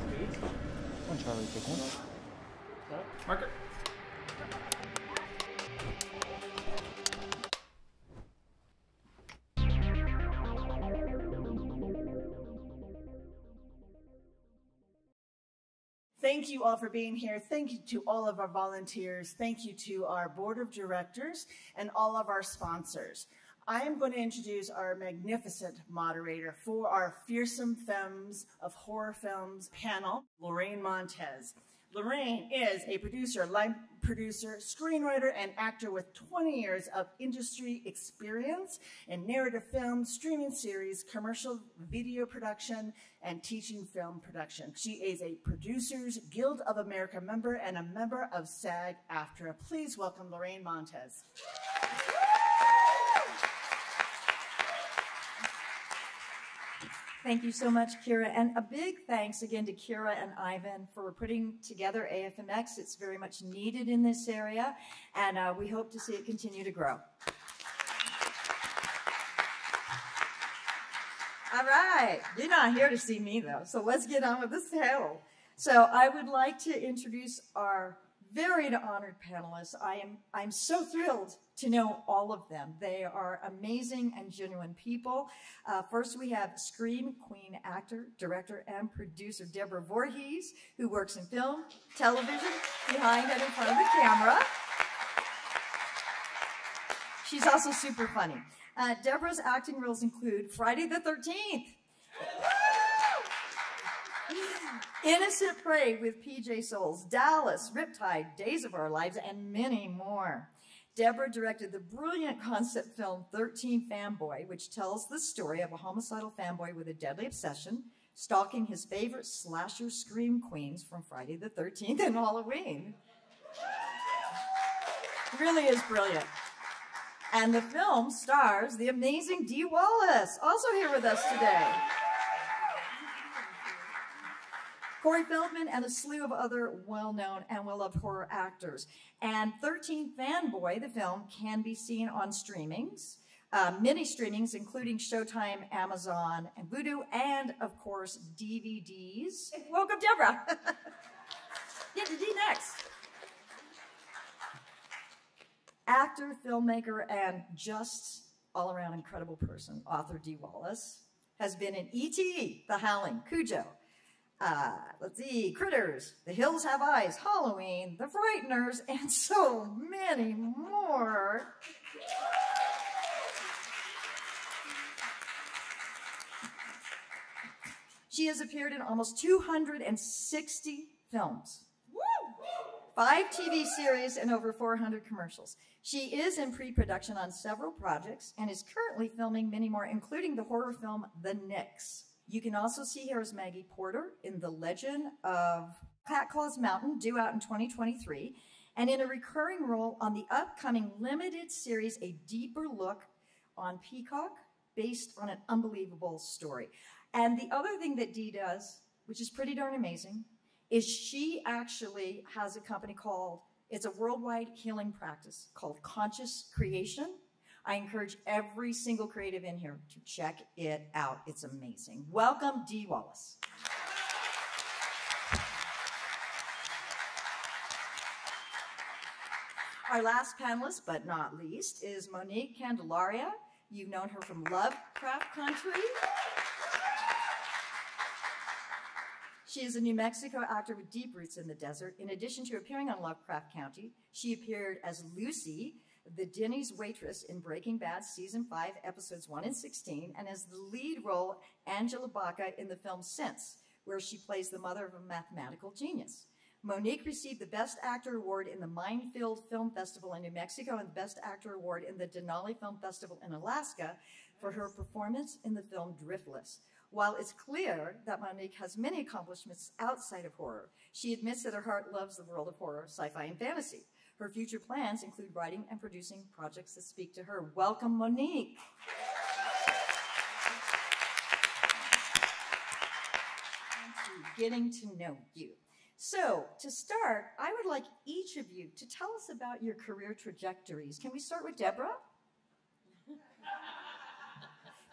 please. One Charlie, take one. Marker. Thank you all for being here. Thank you to all of our volunteers. Thank you to our board of directors and all of our sponsors. I am going to introduce our magnificent moderator for our Fearsome Femmes of Horror Films panel, Lorraine Montez. Lorraine is a producer, line producer, screenwriter, and actor with 20 years of industry experience in narrative film, streaming series, commercial video production, and teaching film production. She is a Producers Guild of America member and a member of SAG-AFTRA. Please welcome Lorraine Montez. Thank you so much, Kira, and a big thanks again to Kira and Ivan for putting together AFMX. It's very much needed in this area, and we hope to see it continue to grow. All right, you're not here to see me, though, so let's get on with this panel. So I would like to introduce our very honored panelists. I'm so thrilled to know all of them. They are amazing and genuine people. First, we have Scream Queen actor, director, and producer Deborah Voorhees, who works in film, television, behind and in front of the camera. She's also super funny. Deborah's acting roles include Friday the 13th, Innocent Prey with PJ Souls, Dallas, Riptide, Days of Our Lives, and many more. Deborah directed the brilliant concept film 13 Fanboy, which tells the story of a homicidal fanboy with a deadly obsession, stalking his favorite slasher scream queens from Friday the 13th and Halloween. It really is brilliant. And the film stars the amazing Dee Wallace, also here with us today. Corey Feldman, and a slew of other well-known and well-loved horror actors. And 13 Fanboy, the film, can be seen on streamings, many streamings, including Showtime, Amazon, and Vudu, and, of course, DVDs. Welcome, Deborah. Get to Dee next. Actor, filmmaker, and just all-around incredible person, author Dee Wallace, has been in E.T., The Howling, Cujo, let's see, Critters, The Hills Have Eyes, Halloween, The Frighteners, and so many more. She has appeared in almost 260 films, 5 TV series, and over 400 commercials. She is in pre-production on several projects and is currently filming many more, including the horror film The Nix. You can also see her as Maggie Porter in The Legend of Cat Claws Mountain, due out in 2023, and in a recurring role on the upcoming limited series, A Deeper Look on Peacock, based on an unbelievable story. And the other thing that Dee does, which is pretty darn amazing, is she actually has a company called, it's a worldwide healing practice called Conscious Creation. I encourage every single creative in here to check it out. It's amazing. Welcome, Dee Wallace. Our last panelist, but not least, is Monique Candelaria. You've known her from Lovecraft Country. She is a New Mexico actor with deep roots in the desert. In addition to appearing on Lovecraft Country, she appeared as Lucy, the Denny's waitress in Breaking Bad Season 5, Episodes 1 and 16, and as the lead role, Angela Baca, in the film Sense, where she plays the mother of a mathematical genius. Monique received the Best Actor Award in the Minefield Film Festival in New Mexico and the Best Actor Award in the Denali Film Festival in Alaska for her performance in the film Driftless. While it's clear that Monique has many accomplishments outside of horror, she admits that her heart loves the world of horror, sci-fi, and fantasy. Her future plans include writing and producing projects that speak to her. Welcome, Monique. Getting to know you. So, to start, I would like each of you to tell us about your career trajectories. Can we start with Deborah?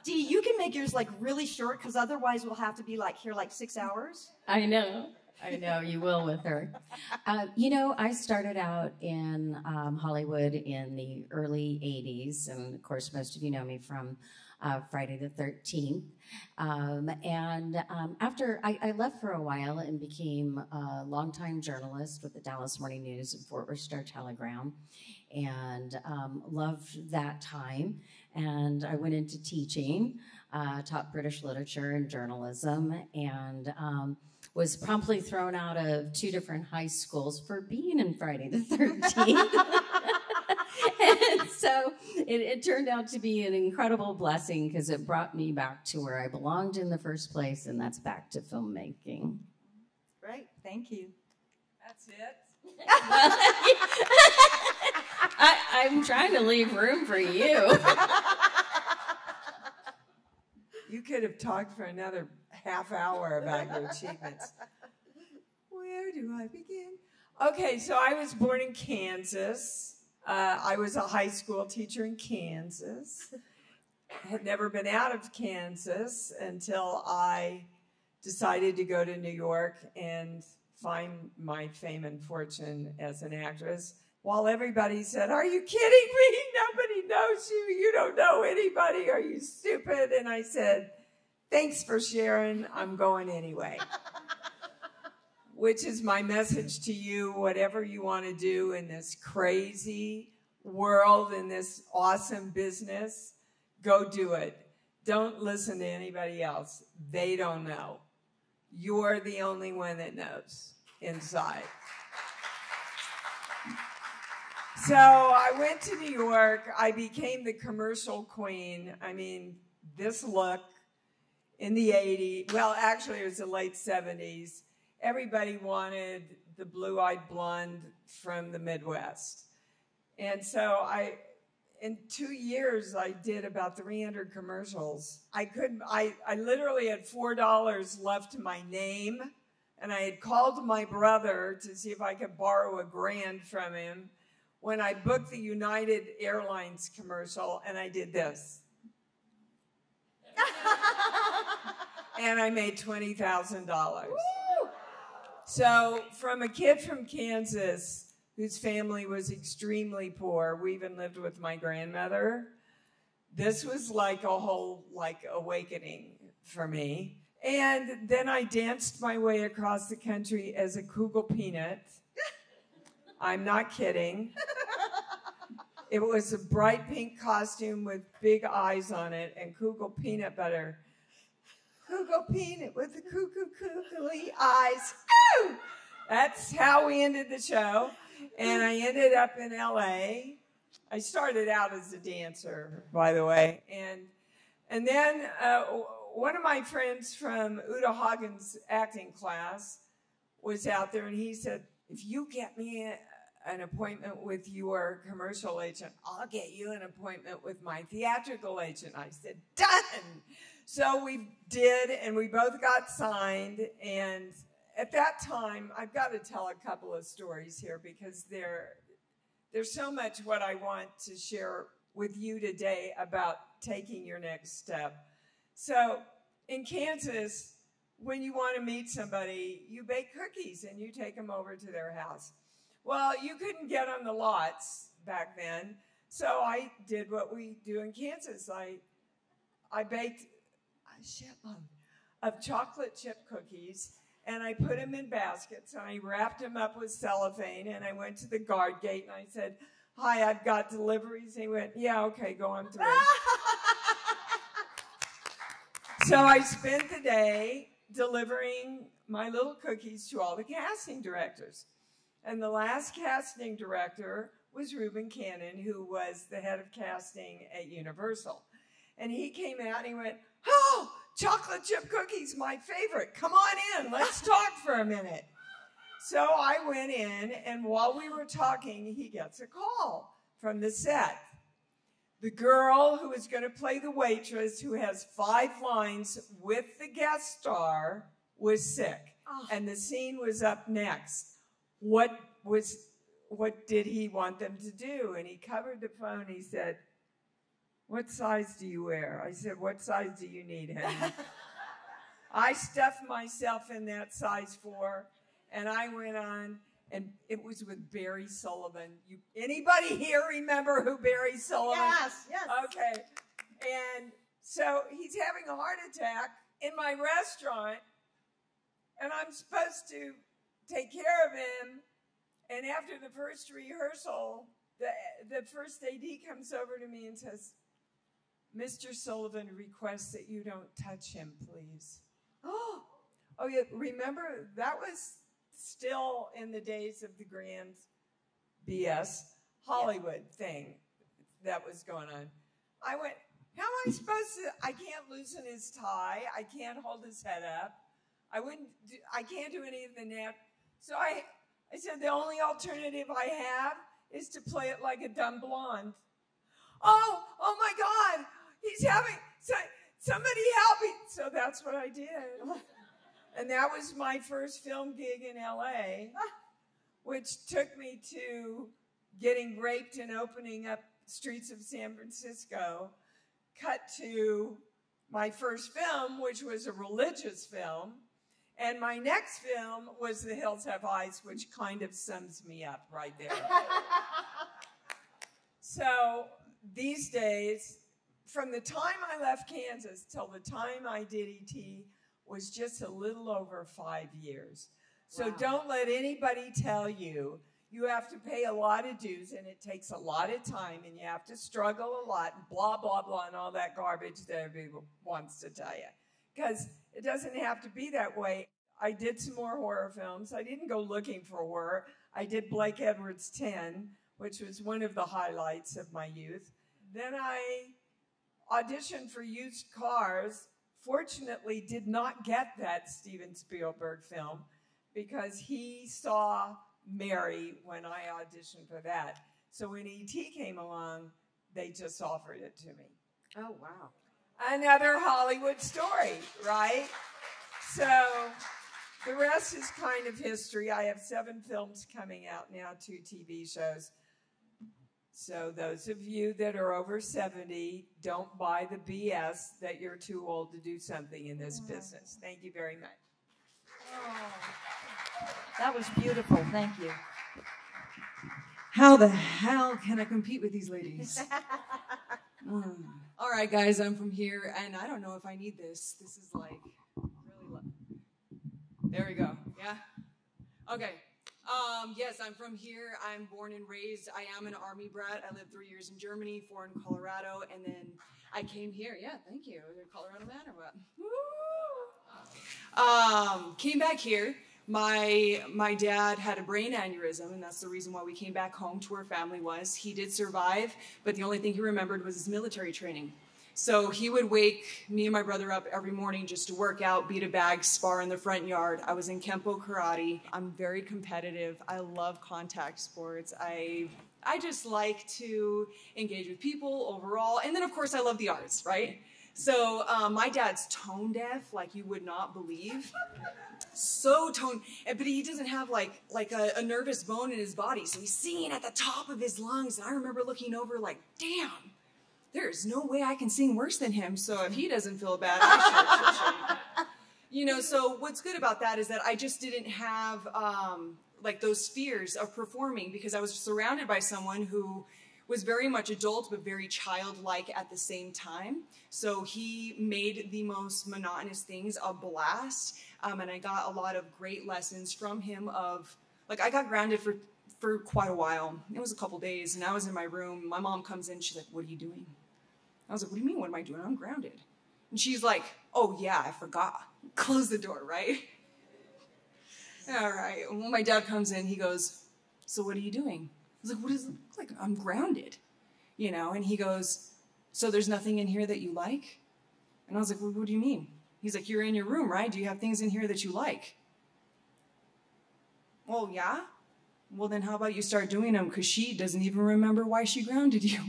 Dee, you can make yours like really short because otherwise we'll have to be like here like 6 hours. I know you will with her. You know, I started out in Hollywood in the early 80s, and of course most of you know me from Friday the 13th. After I left for a while and became a longtime journalist with the Dallas Morning News and Fort Worth Star-Telegram, and loved that time. And I went into teaching, taught British literature and journalism, and was promptly thrown out of 2 different high schools for being in Friday the 13th. And so it turned out to be an incredible blessing because it brought me back to where I belonged in the first place, and that's back to filmmaking. Right, thank you. That's it? I'm trying to leave room for you. You could have talked for another half hour about your achievements. Where do I begin? Okay, so I was born in Kansas. I was a high school teacher in Kansas. Had never been out of Kansas until I decided to go to New York and find my fame and fortune as an actress. While everybody said, "Are you kidding me? Nobody knows you. You don't know anybody. Are you stupid?" And I said, "Thanks for sharing. I'm going anyway." Which is my message to you, whatever you want to do in this crazy world, in this awesome business, go do it. Don't listen to anybody else. They don't know. You're the only one that knows inside. So I went to New York. I became the commercial queen. I mean, this look in the 80s, well, actually it was the late 70s. Everybody wanted the blue-eyed blonde from the Midwest. And so in 2 years, I did about 300 commercials. I literally had $4 left to my name, and I had called my brother to see if I could borrow $1,000 from him when I booked the United Airlines commercial, and I did this. And I made $20,000. So from a kid from Kansas whose family was extremely poor, we even lived with my grandmother, this was like a whole awakening for me. And then I danced my way across the country as a Cujo peanut. I'm not kidding. It was a bright pink costume with big eyes on it and Cujo peanut butter. Cujo peanut with the cuckoo eyes. Ooh! That's how we ended the show. And I ended up in LA. I started out as a dancer, by the way. And then one of my friends from Uta Hagen's acting class was out there, and he said, "If you get me an appointment with your commercial agent, I'll get you an appointment with my theatrical agent." I said, "Done!" So we did, and we both got signed. And at that time, I've got to tell a couple of stories here because there's so much what I want to share with you today about taking your next step. So in Kansas, when you want to meet somebody, you bake cookies and you take them over to their house. Well, you couldn't get on the lots back then, so I did what we do in Kansas. I baked a shitload of chocolate chip cookies, and I put them in baskets, and I wrapped them up with cellophane, and I went to the guard gate, and I said, "Hi, I've got deliveries." And he went, "Yeah, okay, go on through." So I spent the day delivering my little cookies to all the casting directors. And the last casting director was Reuben Cannon, who was the head of casting at Universal. And he came out and he went, "Oh, chocolate chip cookies, my favorite. Come on in, let's talk for a minute." So I went in, and while we were talking, he gets a call from the set. The girl who is going to play the waitress, who has 5 lines with the guest star, was sick. And the scene was up next. What did he want them to do? And he covered the phone. He said, what size do you wear? I said, what size do you need, honey? I stuffed myself in that size 4, and I went on, and it was with Barry Sullivan. Anybody here remember who Barry Sullivan? Yes, yes. Okay. And so he's having a heart attack in my restaurant, and I'm supposed to take care of him. And after the first rehearsal, the first AD comes over to me and says, Mr. Sullivan requests that you don't touch him, please. Oh, yeah, remember, that was still in the days of the grand BS Hollywood thing that was going on. I went, how am I supposed to, I can't loosen his tie. I can't hold his head up. I can't do any of the nap. So I said, the only alternative I have is to play it like a dumb blonde. Oh my God, he's having, somebody help me. So that's what I did. And that was my first film gig in LA, which took me to getting raped and opening up streets of San Francisco, cut to my first film, which was a religious film. And my next film was The Hills Have Eyes, which kind of sums me up right there. So these days, from the time I left Kansas till the time I did E.T. was just a little over 5 years. So wow. Don't let anybody tell you you have to pay a lot of dues and it takes a lot of time and you have to struggle a lot and blah, blah, blah, and all that garbage that everybody wants to tell you. Because it doesn't have to be that way. I did some more horror films. I didn't go looking for horror. I did Blake Edwards 10, which was one of the highlights of my youth. Then I auditioned for Used Cars. Fortunately, did not get that Steven Spielberg film because he saw Mary when I auditioned for that. So when E.T. came along, they just offered it to me. Oh, wow. Another Hollywood story, right? So the rest is kind of history. I have 7 films coming out now, 2 TV shows. So those of you that are over 70, don't buy the BS that you're too old to do something in this business. Thank you very much. Oh, that was beautiful. Thank you. How the hell can I compete with these ladies? All right, guys, I'm from here, and I don't know if I need this. This is like really low. There we go. Yeah? Okay. Yes, I'm from here. I'm born and raised. I am an Army brat. I lived 3 years in Germany, 4 in Colorado, and then I came here. Yeah, thank you. You're a Colorado man or what? Woo! Came back here. My dad had a brain aneurysm, and that's the reason why we came back home to where family was. He did survive, but the only thing he remembered was his military training. So he would wake me and my brother up every morning just to work out, beat a bag, spar in the front yard. I was in Kempo karate. I'm very competitive. I love contact sports. I just like to engage with people overall. And then, of course, I love the arts, right? So my dad's tone deaf like you would not believe. So tone, but he doesn't have like a nervous bone in his body. So he's singing at the top of his lungs. And I remember looking over like, damn. There's no way I can sing worse than him, so if he doesn't feel bad, I should. You know, so what's good about that is that I just didn't have, like, those fears of performing because I was surrounded by someone who was very much adult but very childlike at the same time. So he made the most monotonous things a blast, and I got a lot of great lessons from him of, like, I got grounded for quite a while. It was a couple days, and I was in my room. My mom comes in, she's like, what are you doing? I was like, what do you mean, what am I doing? I'm grounded. And she's like, oh yeah, I forgot. Close the door, right? All right, when my dad comes in, he goes, so what are you doing? I was like, what is it? Like, I'm grounded, you know? And he goes, so there's nothing in here that you like? And I was like, well, what do you mean? He's like, you're in your room, right? Do you have things in here that you like? Well, yeah. Well, then how about you start doing them because she doesn't even remember why she grounded you.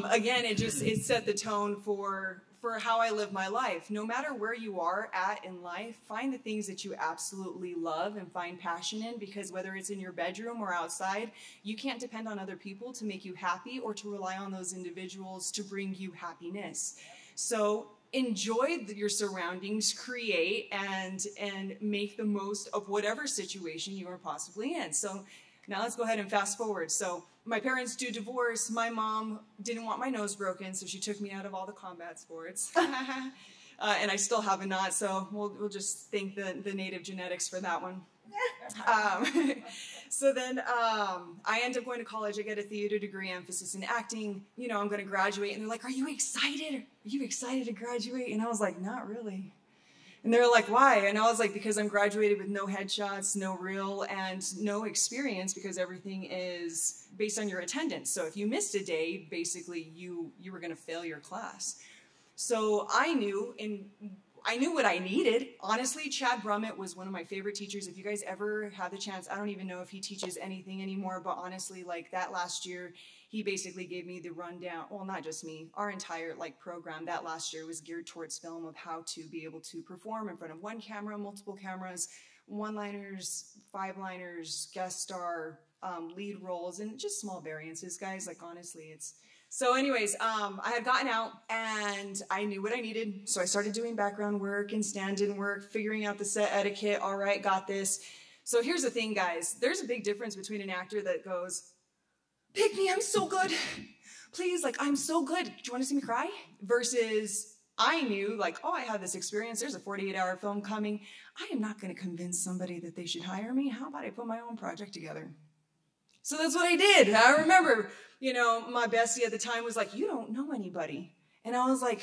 Again, it set the tone for for how I live my life. No matter where you are at in life, find the things that you absolutely love and find passion in, because whether it's in your bedroom or outside, you can't depend on other people to make you happy or to rely on those individuals to bring you happiness. So enjoy your surroundings, create, and make the most of whatever situation you are possibly in. So now let's go ahead and fast forward. So my parents do divorce. My mom didn't want my nose broken, so she took me out of all the combat sports. And I still have a knot, so we'll just thank the native genetics for that one. So then I end up going to college. I get a theater degree, emphasis in acting. You know, I'm going to graduate, and they're like, "Are you excited? Are you excited to graduate?" And I was like, "Not really." And they were like, "Why?" And I was like, "Because I'm graduated with no headshots, no reel, and no experience, because everything is based on your attendance. So if you missed a day, basically you were going to fail your class." So I knew what I needed. Honestly, Chad Brummett was one of my favorite teachers. If you guys ever have the chance, I don't even know if he teaches anything anymore, but honestly, like that last year, he basically gave me the rundown. Well, not just me, our entire program that last year was geared towards film, of how to be able to perform in front of one camera, multiple cameras, one-liners, five-liners, guest star, lead roles, and just small variances, guys. Like, honestly, it's... So anyways, I had gotten out and I knew what I needed. So I started doing background work and stand-in work, figuring out the set etiquette. All right, got this. So here's the thing, guys. There's a big difference between an actor that goes, "Pick me, I'm so good. Please, I'm so good. Do you want to see me cry?" Versus I knew, oh, I have this experience. There's a 48-hour film coming. I am not going to convince somebody that they should hire me. How about I put my own project together? So that's what I did. I remember, my bestie at the time was like, "You don't know anybody." And I was like,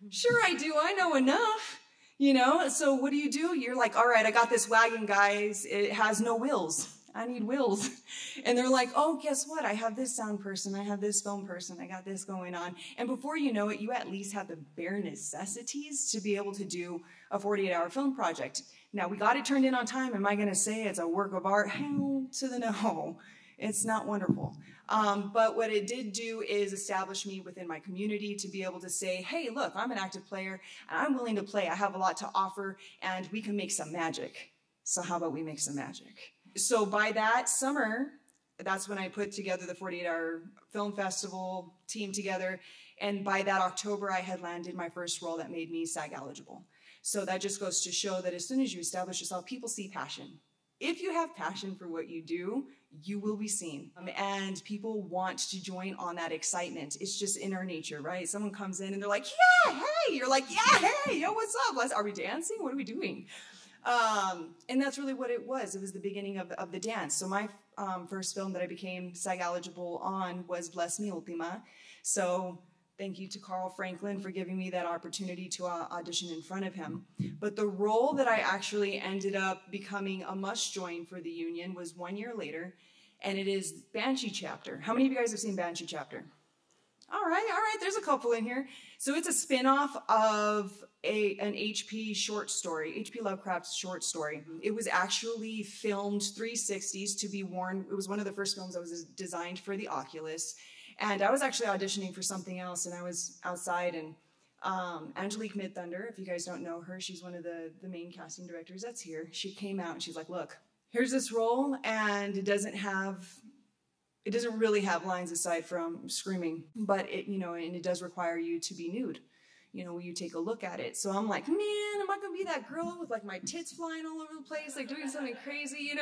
"Sure I do. I know enough." So what do? You're like, "All right, I got this wagon, guys. It has no wheels. I need wheels." And they're like, "Oh, guess what? I have this sound person. I have this film person. I got this going on." And before you know it, you at least have the bare necessities to be able to do a 48-hour film project. Now, we got it turned in on time. Am I going to say it's a work of art? Hell to the no. It's not wonderful. But what it did do is establish me within my community to be able to say, "Hey, look, I'm an active player, and I'm willing to play. I have a lot to offer, and we can make some magic. So how about we make some magic?" So by that summer, that's when I put together the 48-hour film festival team together. And by that October, I had landed my first role that made me SAG eligible. So that just goes to show that as soon as you establish yourself, people see passion. If you have passion for what you do, you will be seen. And people want to join on that excitement. It's just in our nature, right? Someone comes in and they're like, "Yeah, hey." You're like, "Yeah, hey, yo, what's up? Are we dancing? What are we doing?" And that's really what it was. It was the beginning of the dance. So my first film that I became SAG eligible on was Bless Mi Ultima. So thank you to Carl Franklin for giving me that opportunity to audition in front of him. But the role that I actually ended up becoming a must-join for the union was 1 year later, and it is Banshee Chapter. How many of you guys have seen Banshee Chapter? All right, there's a couple in here. So it's a spin-off of an H.P. short story, H.P. Lovecraft's short story. It was actually filmed 360s to be worn. It was one of the first films that was designed for the Oculus. And I was actually auditioning for something else, and I was outside, and Angelique Midthunder, if you guys don't know her, she's one of the main casting directors that's here. She came out and she's like, "Look, here's this role, and it doesn't really have lines aside from screaming, but and it does require you to be nude. Will you take a look at it?" So I'm like, "Man, am I gonna be that girl with my tits flying all over the place, doing something crazy,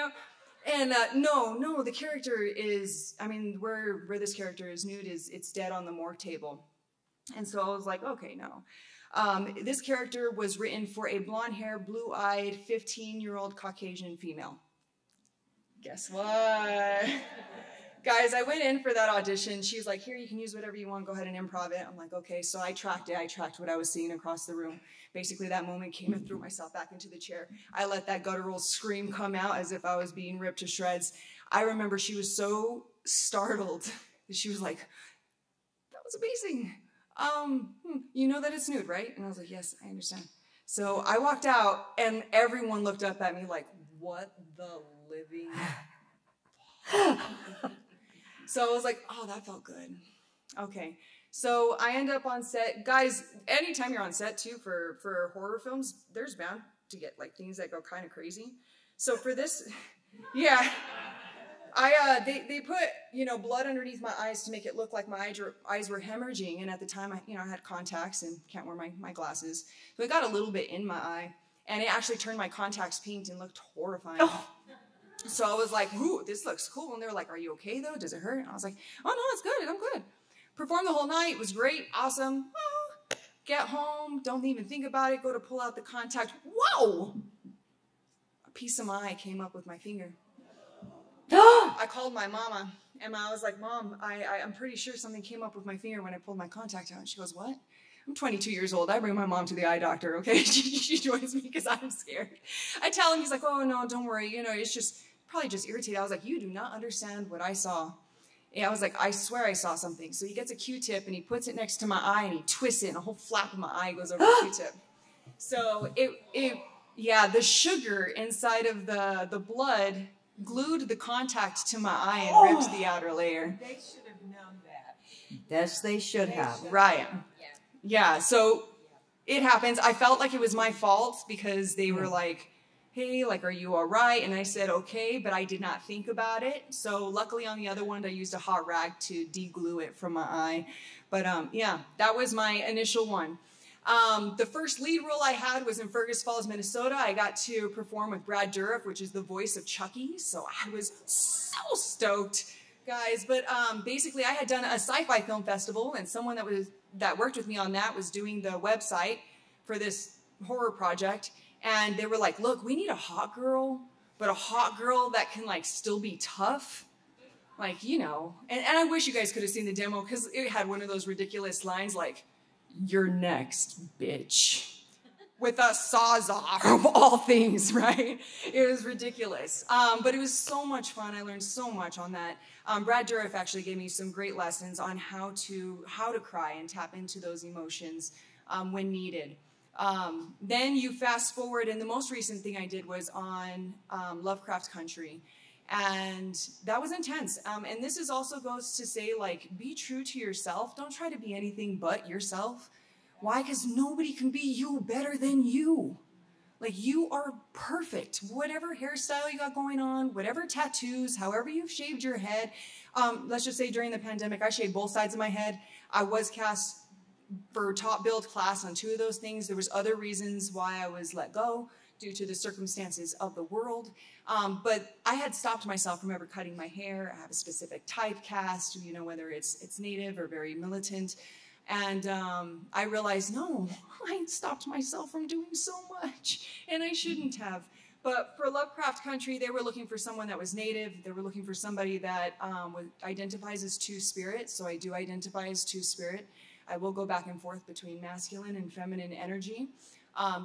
And no, the character is, where this character is nude it's dead on the morgue table. And so I was like, okay, no. This character was written for a blonde-haired, blue-eyed, 15-year-old Caucasian female. Guess what? Guys, I went in for that audition. She's like, "Here, you can use whatever you want. Go ahead and improv it." I'm like, okay. So I tracked it. I tracked what I was seeing across the room. Basically, that moment came and threw myself back into the chair. I let that guttural scream come out as if I was being ripped to shreds. I remember she was so startled that she was like, "That was amazing. You know that it's nude, right?" And I was like, "Yes, I understand." So I walked out, and everyone looked up at me like, "What the living..." So I was like, "Oh, that felt good." Okay. So I end up on set. Guys, anytime you're on set too for horror films, there's bound to get like things that go kind of crazy. So for this, yeah, they put, you know, blood underneath my eyes to make it look like my eyes were hemorrhaging. And at the time, I had contacts and can't wear my glasses. So it got a little bit in my eye, and it actually turned my contacts pink and looked horrifying. Oh. So I was like, ooh, this looks cool. And they were like, are you okay though? Does it hurt? And I was like, oh no, it's good. I'm good. Performed the whole night. It was great. Awesome. Get home. Don't even think about it. Go to pull out the contact. Whoa! A piece of my eye came up with my finger. I called my mama, and I was like, Mom, I'm pretty sure something came up with my finger when I pulled my contact out. And she goes, what? I'm 22 years old. I bring my mom to the eye doctor, okay? She joins me because I'm scared. I tell him, he's like, oh, no, don't worry. You know, it's just probably just irritated. I was like, you do not understand what I saw. Yeah, I was like, I swear I saw something. So he gets a Q-tip, and he puts it next to my eye, and he twists it, and a whole flap of my eye goes over the Q-tip. So yeah, the sugar inside of the blood glued the contact to my eye and ripped the outer layer. They should have known that. Yes, they should have. Right. Yeah, so it happens. I felt like it was my fault because they were like, hey, like, are you all right? And I said, okay, but I did not think about it. So luckily on the other one, I used a hot rag to de-glue it from my eye. But yeah, that was my initial one. The first lead role I had was in Fergus Falls, Minnesota. I got to perform with Brad Dourif, which is the voice of Chucky. So I was so stoked, guys. But basically, I had done a sci-fi film festival, and someone that worked with me on that was doing the website for this horror project. And they were like, look, we need a hot girl, but a hot girl that can like still be tough. Like, you know, and I wish you guys could have seen the demo because it had one of those ridiculous lines like, you're next, bitch. With a sawzall of all things, right? It was ridiculous. But it was so much fun. I learned so much on that. Brad Dourif actually gave me some great lessons on how to cry and tap into those emotions when needed. Then you fast forward, and the most recent thing I did was on Lovecraft Country. And that was intense. And this is also goes to say, like, be true to yourself. Don't try to be anything but yourself. Why? Because nobody can be you better than you. Like, you are perfect. Whatever hairstyle you got going on, whatever tattoos, however you've shaved your head. Let's just say during the pandemic, I shaved both sides of my head. I was cast for top billed class on 2 of those things. There was other reasons why I was let go due to the circumstances of the world. But I had stopped myself from ever cutting my hair. I have a specific typecast, you know, whether it's native or very militant. And I realized, no, I stopped myself from doing so much, and I shouldn't have. But for Lovecraft Country, they were looking for someone that was native. They were looking for somebody that identifies as two-spirit. So I do identify as two-spirit. I will go back and forth between masculine and feminine energy.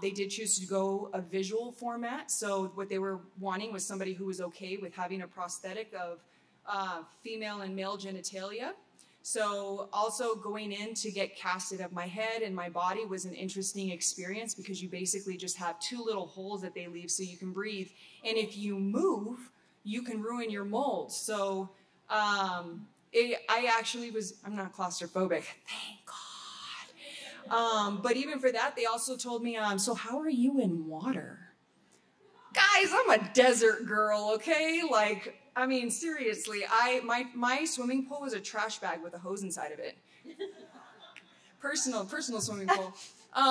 They did choose to go a visual format. So what they were wanting was somebody who was okay with having a prosthetic of female and male genitalia. So also going in to get casted of my head and my body was an interesting experience because you basically just have 2 little holes that they leave so you can breathe. And if you move, you can ruin your mold. So I actually I'm not claustrophobic, thank God. But even for that, they also told me, so how are you in water? Guys, I'm a desert girl, okay? Like, I mean, seriously, my swimming pool was a trash bag with a hose inside of it. Personal swimming pool.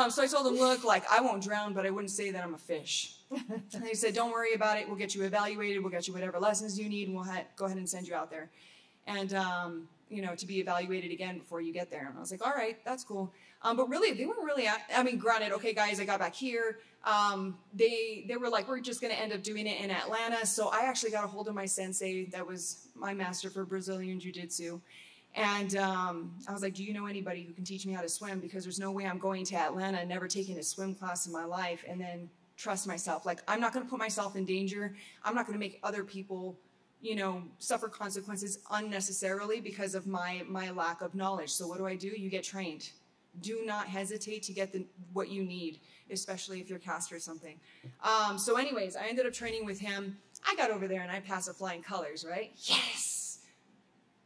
So I told them, look, like, I won't drown, but I wouldn't say that I'm a fish. And they said, don't worry about it. We'll get you evaluated. We'll get you whatever lessons you need, and we'll go ahead and send you out there. And, you know, to be evaluated again before you get there. And I was like, all right, that's cool. But really, they weren't really, I mean, granted, okay, guys, I got back here. They were like, we're just going to end up doing it in Atlanta. So I actually got a hold of my sensei that was my master for Brazilian Jiu-Jitsu. And I was like, do you know anybody who can teach me how to swim? Because there's no way I'm going to Atlanta and never taking a swim class in my life and then trust myself. Like, I'm not going to put myself in danger. I'm not going to make other people, you know, suffer consequences unnecessarily because of my lack of knowledge. So what do? You get trained. Do not hesitate to get what you need, especially if you're cast for something. So anyways, I ended up training with him. I got over there and I passed with flying colors, right? Yes!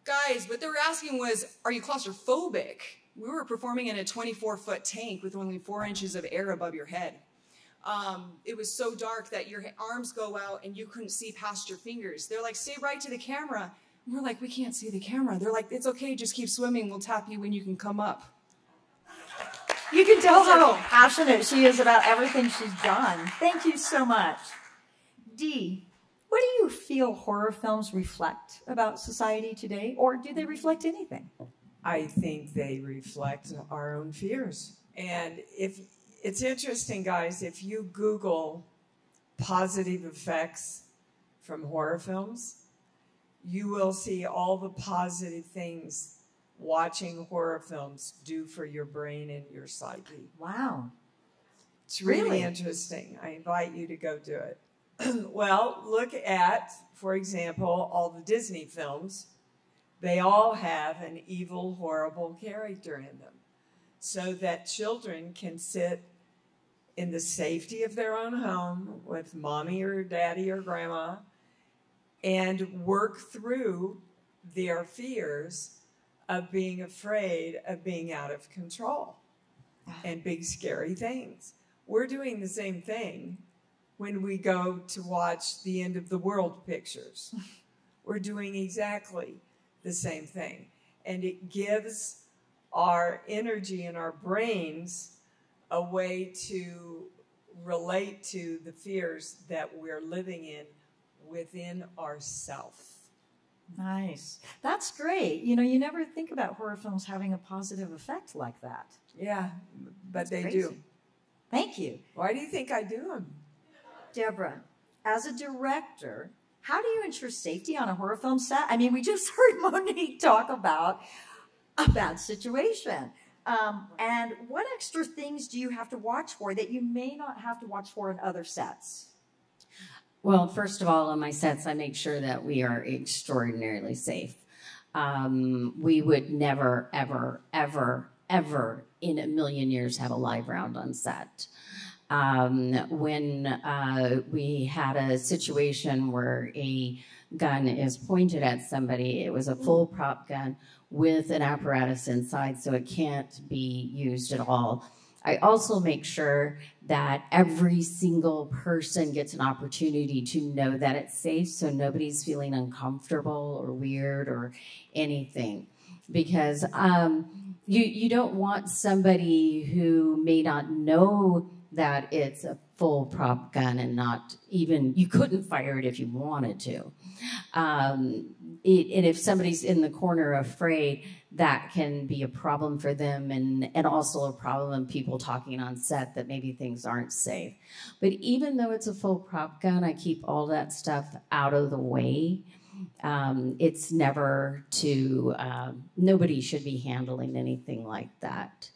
Guys, what they were asking was, are you claustrophobic? We were performing in a 24-foot tank with only 4 inches of air above your head. It was so dark that your arms go out and you couldn't see past your fingers. They're like, stay right to the camera. And we're like, we can't see the camera. They're like, it's okay, just keep swimming. We'll tap you when you can come up. You can tell how passionate she is about everything she's done. Thank you so much. Dee, what do you feel horror films reflect about society today, or do they reflect anything? I think they reflect our own fears. And if it's interesting, guys, if you Google positive effects from horror films, you will see all the positive things watching horror films do for your brain and your psyche. Wow. It's really interesting. I invite you to go do it. Well, look at, for example, all the Disney films. They all have an evil, horrible character in them so that children can sit in the safety of their own home with mommy or daddy or grandma and work through their fears of being afraid of being out of control and big scary things. We're doing the same thing when we go to watch the end of the world pictures. We're doing exactly the same thing. And it gives our energy and our brains a way to relate to the fears that we're living in within ourselves. Nice. That's great. You know, you never think about horror films having a positive effect like that. Yeah, but they Crazy. do. Thank you. Why do you think I do them? Deborah, as a director, how do you ensure safety on a horror film set? I mean, we just heard Monique talk about a bad situation. And what extra things do you have to watch for that you may not have to watch for in other sets? Well, first of all, on my sets, I make sure that we are extraordinarily safe. We would never, ever, ever, ever in a million years have a live round on set. When we had a situation where a gun is pointed at somebody, it was a full prop gun with an apparatus inside, so it can't be used at all. I also make sure that every single person gets an opportunity to know that it's safe, so nobody's feeling uncomfortable or weird or anything. Because you don't want somebody who may not know that it's a full prop gun and not even, you couldn't fire it if you wanted to. And if somebody's in the corner afraid, that can be a problem for them and also a problem in people talking on set that maybe things aren't safe. But even though it's a full prop gun, I keep all that stuff out of the way. It's never to, nobody should be handling anything like that.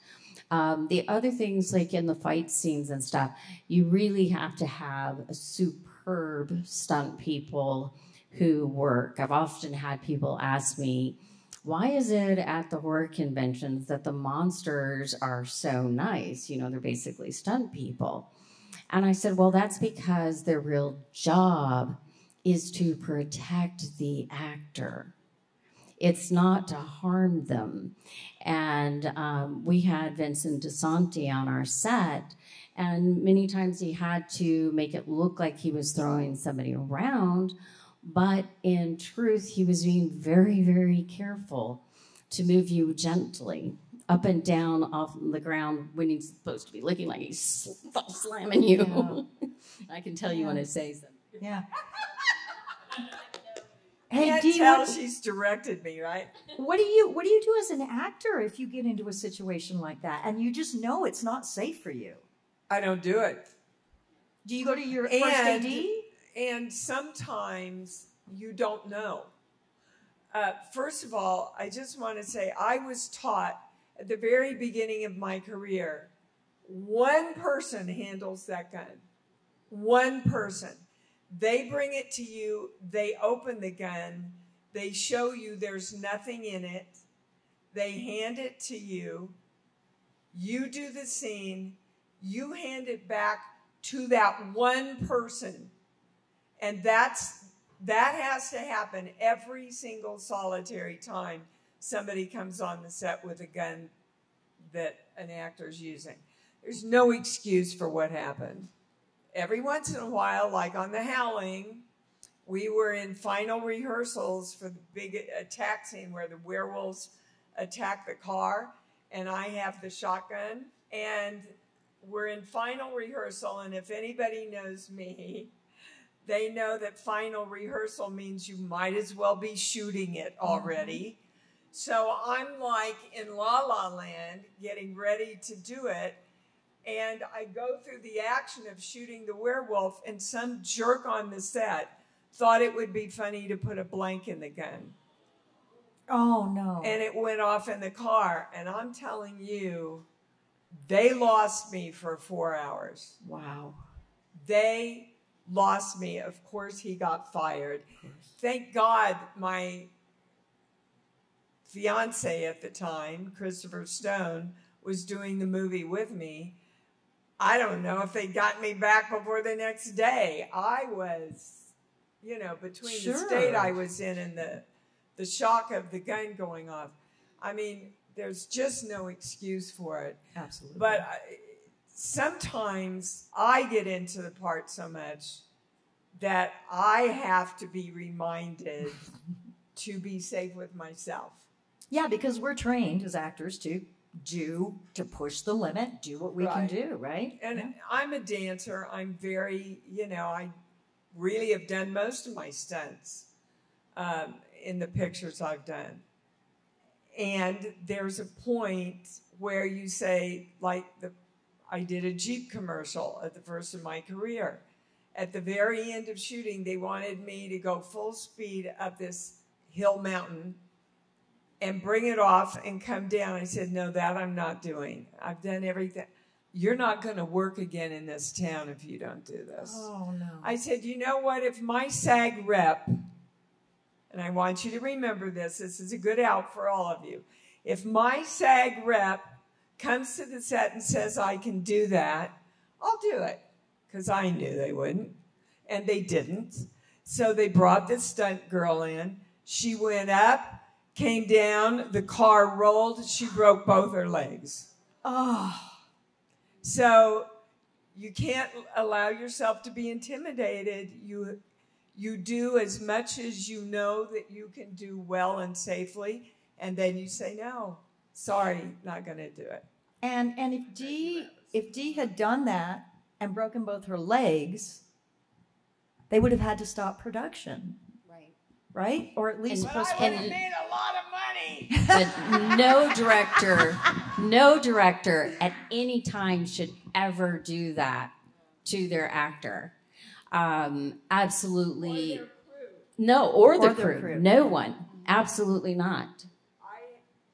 The other things, like in the fight scenes and stuff, you really have to have a superb stunt people who work. I've often had people ask me, why is it at the horror conventions that the monsters are so nice? You know, they're basically stunt people. And I said, well, that's because their real job is to protect the actor. It's not to harm them. And we had Vincent DeSanti on our set, and many times he had to make it look like he was throwing somebody around, but in truth, he was being very, very careful to move you gently up and down off the ground when he's supposed to be looking like he's slamming you. Yeah. I can tell you when it says them. Yeah. Hey, can't Dee, tell she's directed me, right? What do you do as an actor if you get into a situation like that and you just know it's not safe for you? I don't do it. Do you go to your first AD? And sometimes you don't know. First of all, I just want to say I was taught at the very beginning of my career, one person handles that gun. One person. They bring it to you, they open the gun, they show you there's nothing in it, they hand it to you, you do the scene, you hand it back to that one person, and that's that has to happen every single solitary time somebody comes on the set with a gun that an actor's using. There's no excuse for what happened. Every once in a while, like on the Howling, we were in final rehearsals for the big attack scene where the werewolves attack the car, and I have the shotgun, and we're in final rehearsal, and if anybody knows me, they know that final rehearsal means you might as well be shooting it already. So I'm like in La La Land getting ready to do it, and I go through the action of shooting the werewolf, and some jerk on the set thought it would be funny to put a blank in the gun. Oh, no. And it went off in the car, and I'm telling you, they lost me for 4 hours. Wow. They lost me. Of course, he got fired. Thank God my fiance at the time, Christopher Stone, was doing the movie with me. I don't know if they got me back before the next day. I was, you know, between the state I was in and the shock of the gun going off. I mean, there's just no excuse for it. Absolutely. But sometimes I get into the part so much that I have to be reminded to be safe with myself. Yeah, because we're trained as actors to push the limit, do what we can do, right? And I'm a dancer. I'm very, you know, I really have done most of my stunts in the pictures I've done. And there's a point where you say, like, I did a Jeep commercial at the first of my career. At the very end of shooting, they wanted me to go full speed up this hill mountain and bring it off and come down. I said, no, that I'm not doing. I've done everything. You're not going to work again in this town if you don't do this. Oh, no. I said, you know what? If my SAG rep, and I want you to remember this is a good out for all of you. If my SAG rep comes to the set and says I can do that, I'll do it. Because I knew they wouldn't. And they didn't. So they brought this stunt girl in. She went up, came down, the car rolled, she broke both her legs. Oh. So you can't allow yourself to be intimidated. You do as much as you know that you can do well and safely, and then you say, no, sorry, not going to do it. And if Dee had done that and broken both her legs, they would have had to stop production. Right? Or at least postpone. I would have made a lot of money. But no director at any time should ever do that to their actor. Absolutely. Or their crew. No, or the their crew. crew. No one. Absolutely not.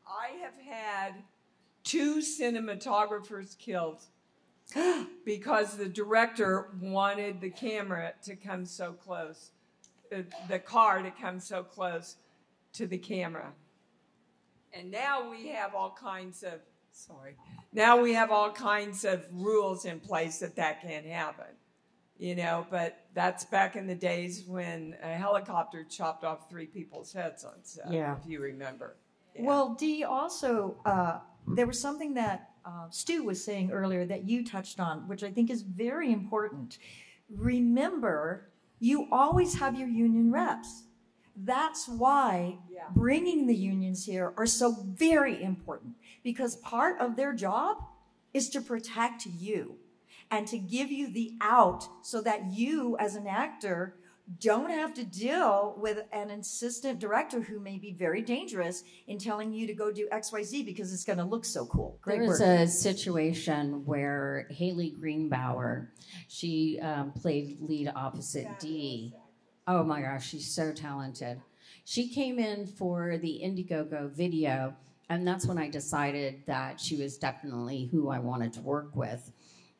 I have had 2 cinematographers killed because the director wanted the camera to come so close. The car to come so close to the camera. And now we have all kinds of, rules in place that can't happen. You know, but that's back in the days when a helicopter chopped off 3 people's heads on set, if you remember. Yeah. Well, Dee, also, there was something that Stu was saying earlier that you touched on, which I think is very important. Remember, you always have your union reps. That's why bringing the unions here are so very important, because part of their job is to protect you and to give you the out so that you, as an actor, don't have to deal with an assistant director who may be very dangerous in telling you to go do XYZ because it's going to look so cool. There was a situation where Haley Greenbauer, she played lead opposite Dee. Oh my gosh, she's so talented. She came in for the Indiegogo video, and that's when I decided that she was definitely who I wanted to work with.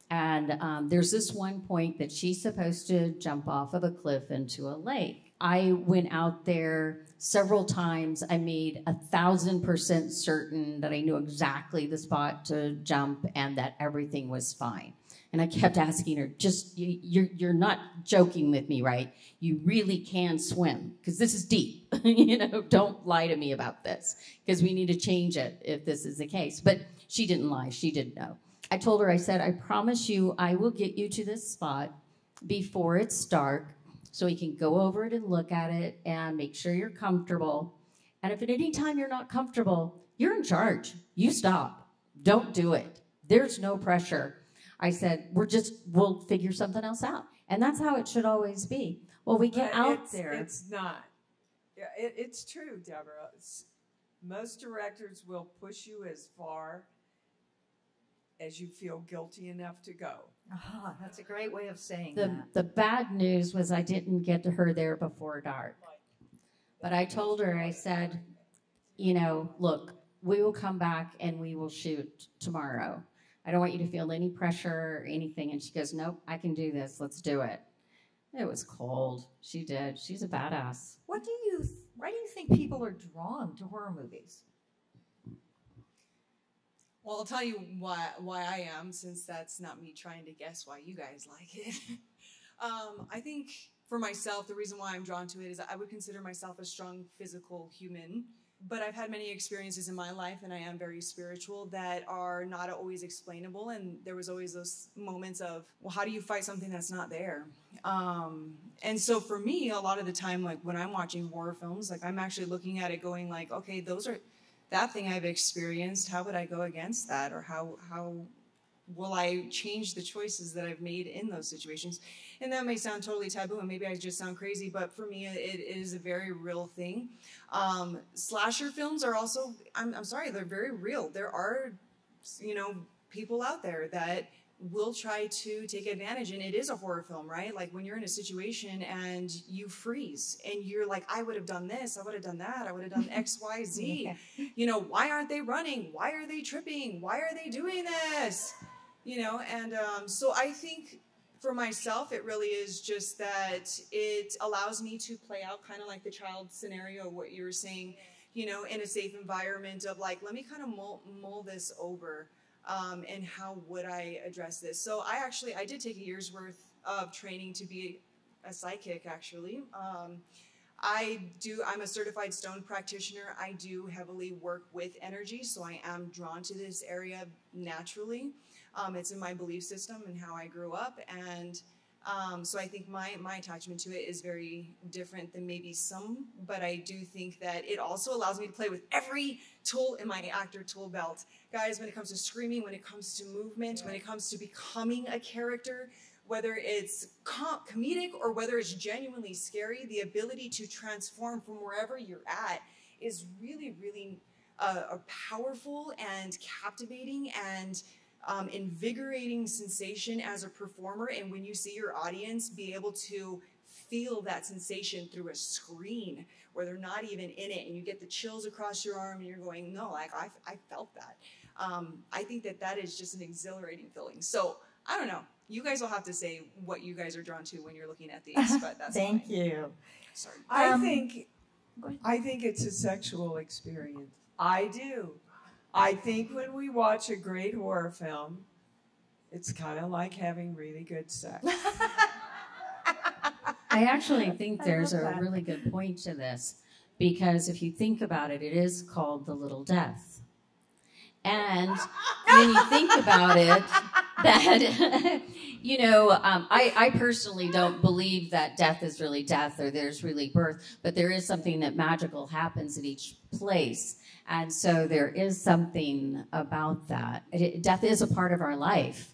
And there's this one point that she's supposed to jump off of a cliff into a lake. I went out there several times. I made 1,000% certain that I knew exactly the spot to jump and that everything was fine. And I kept asking her, just, you're not joking with me, right? You really can swim, because this is deep. You know, don't lie to me about this, because we need to change it if this is the case. But she didn't lie. She did know. I told her, I said, I promise you I will get you to this spot before it's dark so we can go over it and look at it and make sure you're comfortable. And if at any time you're not comfortable, you're in charge. You stop. Don't do it. There's no pressure. I said, we'll figure something else out. And that's how it should always be. Well, we get out there. It's not. Yeah, it's true, Deborah. Most directors will push you as far as you feel guilty enough to go. Oh, that's a great way of saying The bad news was I didn't get to her there before dark. But I told her, I said, you know, look, we will come back and we will shoot tomorrow. I don't want you to feel any pressure or anything. And she goes, nope, I can do this. Let's do it. It was cold. She did. She's a badass. Why do you think people are drawn to horror movies? Well, I'll tell you why I am, since that's not me trying to guess why you guys like it. I think for myself, the reason why I'm drawn to it is I would consider myself a strong physical human. But I've had many experiences in my life, and I am very spiritual, that are not always explainable. And there was always those moments of, well, how do you fight something that's not there? And so for me, a lot of the time, like when I'm watching horror films, like I'm actually looking at it going like, okay, those are that thing I've experienced. How would I go against that? Or how will I change the choices that I've made in those situations? And that may sound totally taboo, and maybe I just sound crazy, but for me, it is a very real thing. Slasher films are also, I'm sorry, they're very real. There are, you know, people out there that will try to take advantage, and it is a horror film, right? Like when you're in a situation and you freeze, and you're like, I would have done this, I would have done that, I would have done X, Y, Z. You know, why aren't they running? Why are they tripping? Why are they doing this? You know, and so I think for myself, it really is just that it allows me to play out kind of like the child scenario, what you were saying, you know, in a safe environment of like, let me kind of mull this over, and how would I address this? So I did take a year's worth of training to be a psychic, actually. I'm a certified stone practitioner. I do heavily work with energy, so I am drawn to this area naturally. It's in my belief system and how I grew up, and so I think my attachment to it is very different than maybe some, but I do think that it also allows me to play with every tool in my actor tool belt. Guys, when it comes to screaming, when it comes to movement, when it comes to becoming a character, whether it's comedic or whether it's genuinely scary, the ability to transform from wherever you're at is really, really a powerful and captivating and invigorating sensation as a performer. And when you see your audience be able to feel that sensation through a screen where they're not even in it, and you get the chills across your arm and you're going, no, like I felt that. I think that is just an exhilarating feeling. So I don't know. You guys will have to say what you guys are drawn to when you're looking at these, but that's Thank you. Sorry. I think it's a sexual experience. I do. I think when we watch a great horror film, it's kind of like having really good sex. I actually think there's a really good point to this, because if you think about it, it is called the Little Death. And when you think about it, that, you know, I personally don't believe that death is really death or there's really birth, but there is something that magical happens at each place. And so there is something about that. Death is a part of our life.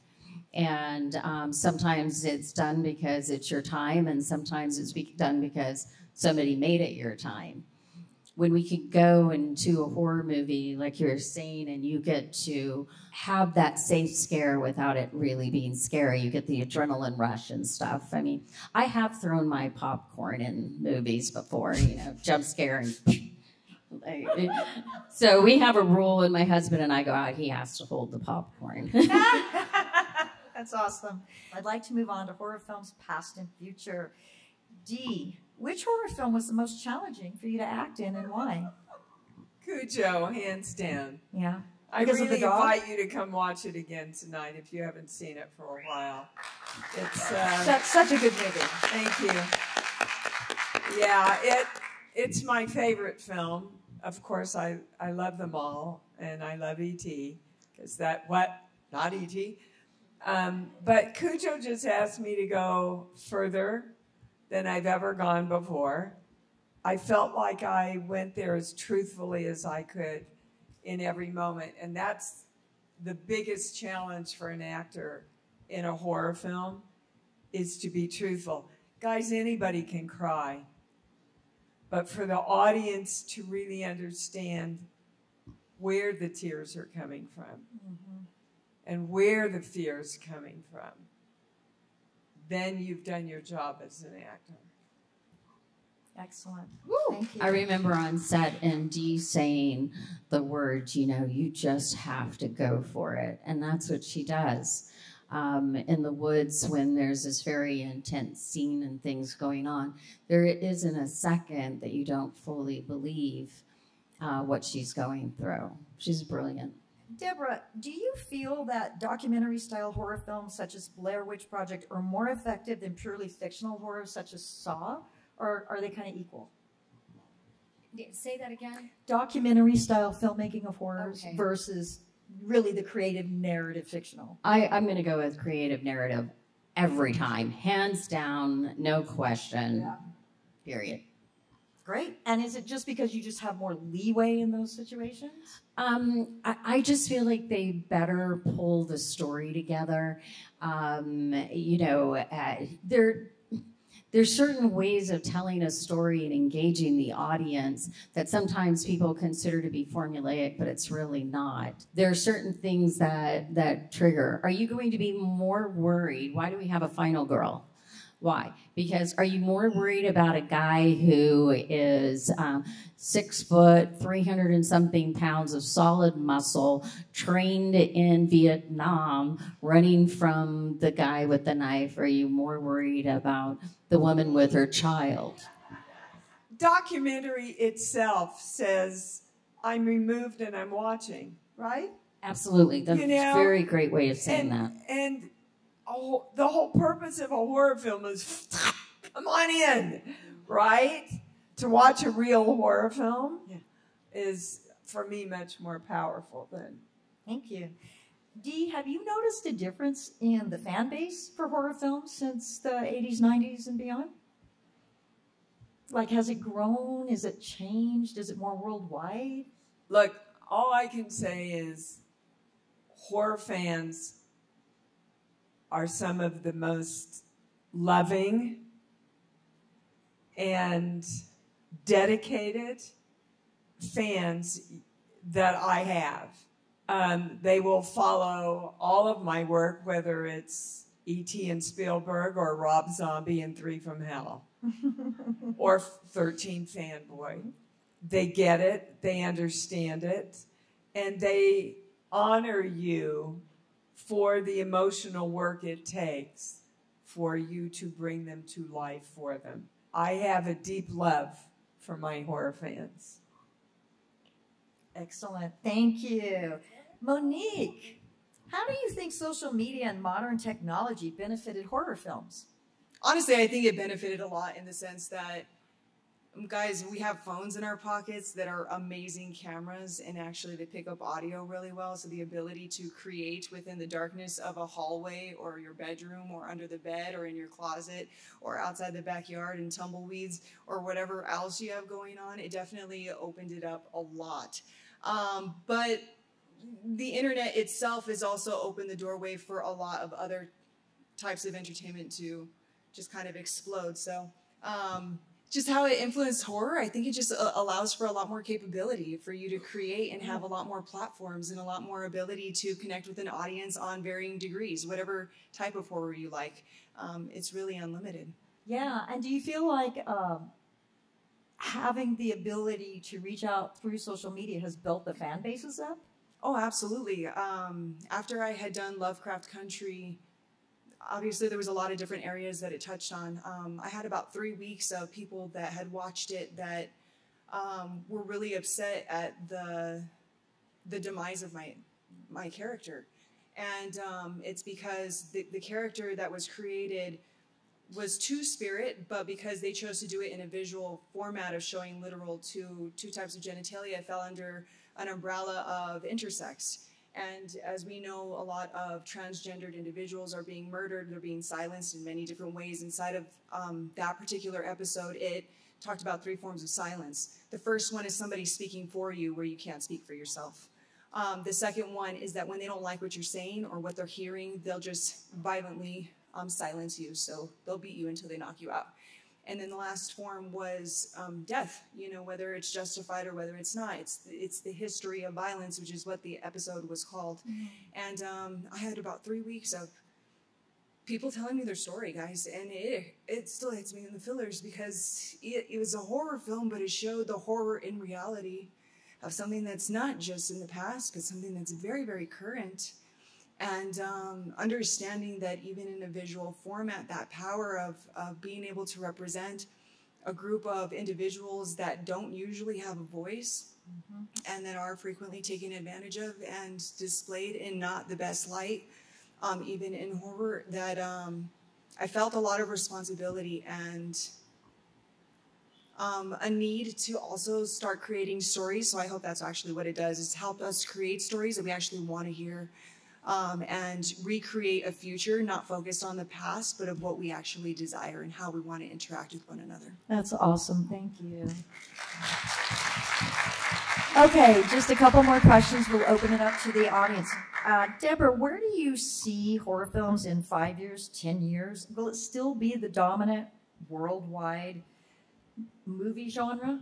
And sometimes it's done because it's your time, and sometimes it's done because somebody made it your time. When we could go into a horror movie, like you were saying, and you get to have that safe scare without it really being scary, you get the adrenaline rush and stuff. I mean, I have thrown my popcorn in movies before, you know, jump scare and... So we have a rule when my husband and I go out, he has to hold the popcorn. That's awesome. I'd like to move on to horror films, past and future. Dee, which horror film was the most challenging for you to act in, and why? Cujo, hands down. Yeah. I Because of really the dog? invite you to come watch it again tonight if you haven't seen it for a while. It's That's such a good movie. thank you. Yeah, it's my favorite film. Of course, I love them all, and I love E.T. because not E.T. But Cujo just asked me to go further than I've ever gone before. I felt like I went there as truthfully as I could in every moment, and that's the biggest challenge for an actor in a horror film, is to be truthful. Guys, anybody can cry, but for the audience to really understand where the tears are coming from and where the fear is coming from, then you've done your job as an actor. Excellent. Thank you. I remember on set and Dee saying the words, you just have to go for it. And that's what she does. In the woods, when there's this very intense scene and things going on, there isn't a second that you don't fully believe what she's going through. She's brilliant. Deborah, do you feel that documentary-style horror films such as Blair Witch Project are more effective than purely fictional horror such as Saw, or are they kind of equal? Say that again? Documentary-style filmmaking of horrors Okay. versus really the creative narrative fictional. I'm going to go with creative narrative every time. Hands down, no question, Yeah. period. Great. And is it just because you just have more leeway in those situations? I just feel like they better pull the story together. There's certain ways of telling a story and engaging the audience that sometimes people consider to be formulaic, but it's really not. There are certain things that trigger. Are you going to be more worried? Why do we have a final girl? Why? Because are you more worried about a guy who is 6 foot, 300 and something pounds of solid muscle, trained in Vietnam, running from the guy with the knife? Or are you more worried about the woman with her child? Documentary itself says, I'm removed and I'm watching, right? Absolutely. That's a very great way of saying that. And the whole purpose of a horror film is, come on in, right? To watch a real horror film is, for me, much more powerful than... Thank you. Dee, have you noticed a difference in the fan base for horror films since the 80s, 90s, and beyond? Like, has it grown? Is it changed? Is it more worldwide? Look, all I can say is horror fans are some of the most loving and dedicated fans that I have. They will follow all of my work, whether it's E.T. and Spielberg or Rob Zombie and 3 from Hell or 13 Fanboy. They get it, they understand it, and they honor you for the emotional work it takes for you to bring them to life for them. I have a deep love for my horror fans. Excellent. Thank you. Monique, how do you think social media and modern technology benefited horror films? Honestly, I think it benefited a lot in the sense that, guys, we have phones in our pockets that are amazing cameras, and actually they pick up audio really well. So the ability to create within the darkness of a hallway or your bedroom or under the bed or in your closet or outside the backyard in tumbleweeds or whatever else you have going on, it definitely opened it up a lot. But the internet itself has also opened the doorway for a lot of other types of entertainment to just kind of explode. So just how it influenced horror, I think it just allows for a lot more capability for you to create and have a lot more platforms and a lot more ability to connect with an audience on varying degrees, whatever type of horror you like. It's really unlimited. Yeah, and do you feel like having the ability to reach out through social media has built the fan bases up? Oh, absolutely. After I had done Lovecraft Country, obviously there was a lot of different areas that it touched on. I had about 3 weeks of people that had watched it that were really upset at the the demise of my character. And it's because the character that was created was two-spirit, but because they chose to do it in a visual format of showing literal two types of genitalia, it fell under an umbrella of intersex. And as we know, a lot of transgendered individuals are being murdered, they're being silenced in many different ways. Inside of that particular episode, it talked about 3 forms of silence. The first one is somebody speaking for you where you can't speak for yourself. The second one is that when they don't like what you're saying or what they're hearing, they'll just violently silence you. So they'll beat you until they knock you out. And then the last form was death, whether it's justified or whether it's not. It's the history of violence, which is what the episode was called. And I had about 3 weeks of people telling me their story, guys, and it still hits me in the fillers because it was a horror film, but it showed the horror in reality of something that's not just in the past, but something that's very, very current. And understanding that even in a visual format, that power of being able to represent a group of individuals that don't usually have a voice and that are frequently taken advantage of and displayed in not the best light, even in horror, that I felt a lot of responsibility and a need to also start creating stories. So I hope that's actually what it does, is help us create stories that we actually want to hear. And recreate a future not focused on the past, but of what we actually desire and how we want to interact with one another. That's awesome. Thank you. Okay, just a couple more questions. We'll open it up to the audience. Deborah, where do you see horror films in 5 years, 10 years? Will it still be the dominant worldwide movie genre?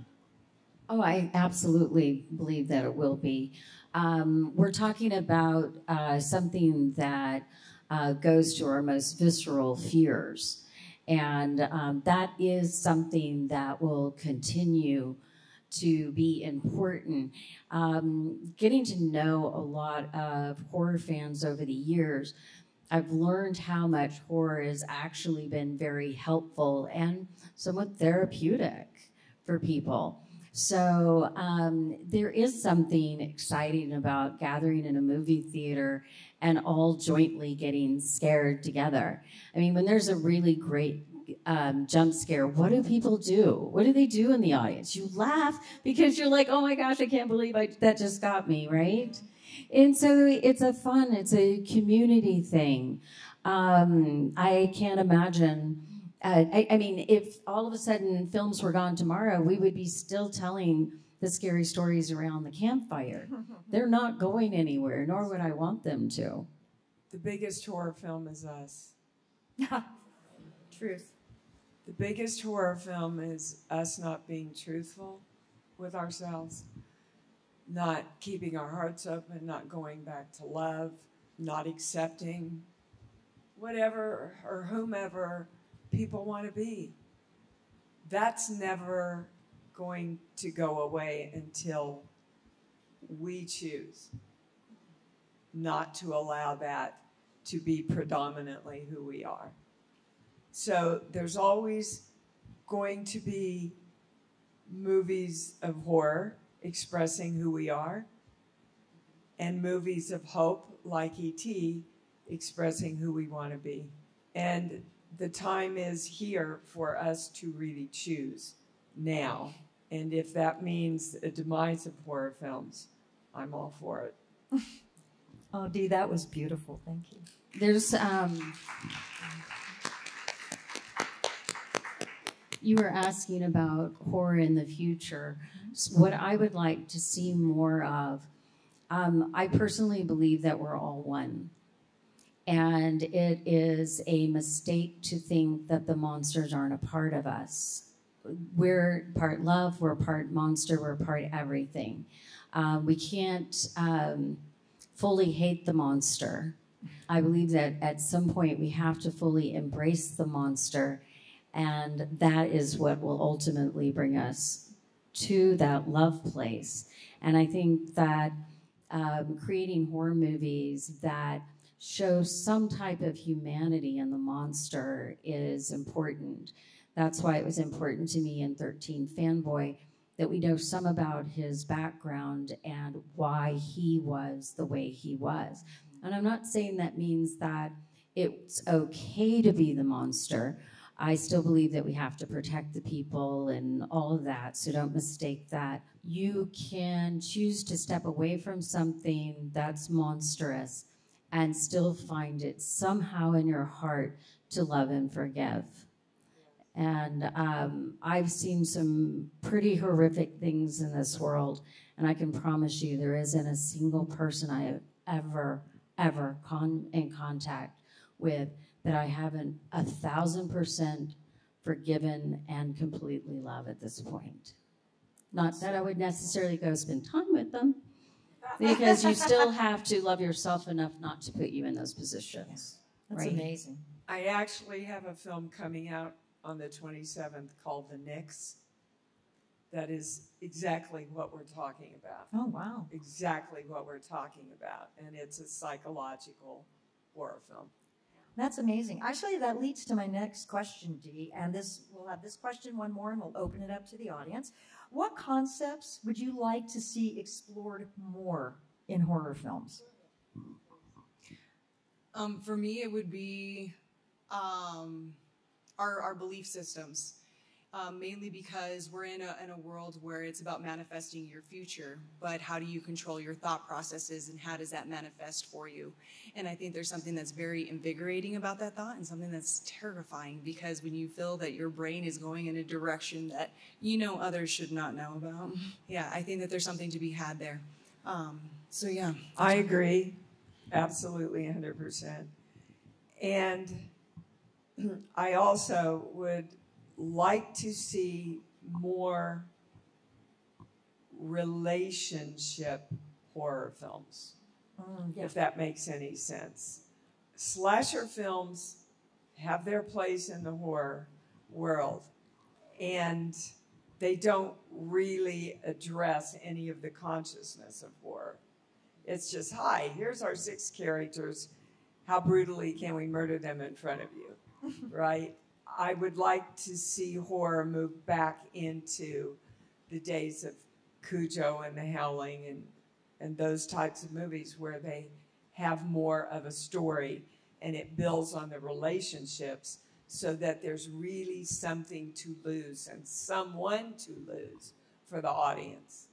Oh, I absolutely believe that it will be. We're talking about something that goes to our most visceral fears. And that is something that will continue to be important. Getting to know a lot of horror fans over the years, I've learned how much horror has actually been very helpful and somewhat therapeutic for people. So there is something exciting about gathering in a movie theater and all jointly getting scared together. I mean, when there's a really great jump scare, what do people do? What do they do in the audience? You laugh because you're like, oh my gosh, I can't believe that just got me, right? And so it's a community thing. I can't imagine. I mean, if all of a sudden films were gone tomorrow, we would be still telling the scary stories around the campfire. They're not going anywhere, nor would I want them to. The biggest horror film is us. Truth. The biggest horror film is us not being truthful with ourselves, not keeping our hearts open, not going back to love, not accepting whatever or whomever people want to be. That's never going to go away until we choose not to allow that to be predominantly who we are. So there's always going to be movies of horror expressing who we are, and movies of hope like E.T. expressing who we want to be. And the time is here for us to really choose now. And if that means a demise of horror films, I'm all for it. Oh, Dee, that was beautiful. Thank you. There's, you were asking about horror in the future. What I would like to see more of, I personally believe that we're all one. And it is a mistake to think that the monsters aren't a part of us. We're part love, we're part monster, we're part everything. We can't fully hate the monster. I believe that at some point we have to fully embrace the monster, and that is what will ultimately bring us to that love place. And I think that creating horror movies that show some type of humanity in the monster is important. That's why it was important to me in 13 Fanboy that we know some about his background and why he was the way he was. And I'm not saying that means that it's okay to be the monster. I still believe that we have to protect the people and all of that, so don't mistake that. You can choose to step away from something that's monstrous and still find it somehow in your heart to love and forgive. And I've seen some pretty horrific things in this world, and I can promise you there isn't a single person I have ever in contact with that I haven't 1,000% forgiven and completely love at this point. Not that I would necessarily go spend time with them, because you still have to love yourself enough not to put you in those positions. That's right? amazing. I actually have a film coming out on the 27th called The Nix. That is exactly what we're talking about. Oh, wow. Exactly what we're talking about. And it's a psychological horror film. That's amazing. Actually, that leads to my next question, Dee. And we'll have this question, one more, and we'll open it up to the audience. What concepts would you like to see explored more in horror films? For me, it would be our belief systems. Mainly because we're in a world where it's about manifesting your future, but how do you control your thought processes and how does that manifest for you? And I think there's something that's very invigorating about that thought and something that's terrifying, because when you feel that your brain is going in a direction that you know others should not know about, yeah, I think that there's something to be had there. So yeah. I agree, absolutely 100%. And I also would like to see more relationship horror films, Yeah. if that makes any sense. Slasher films have their place in the horror world, and they don't really address any of the consciousness of horror. It's just, hi, here's our 6 characters. How brutally can we murder them in front of you, right? I would like to see horror move back into the days of Cujo and the Howling and those types of movies where they have more of a story and it builds on the relationships so that there's really something to lose and someone to lose for the audience.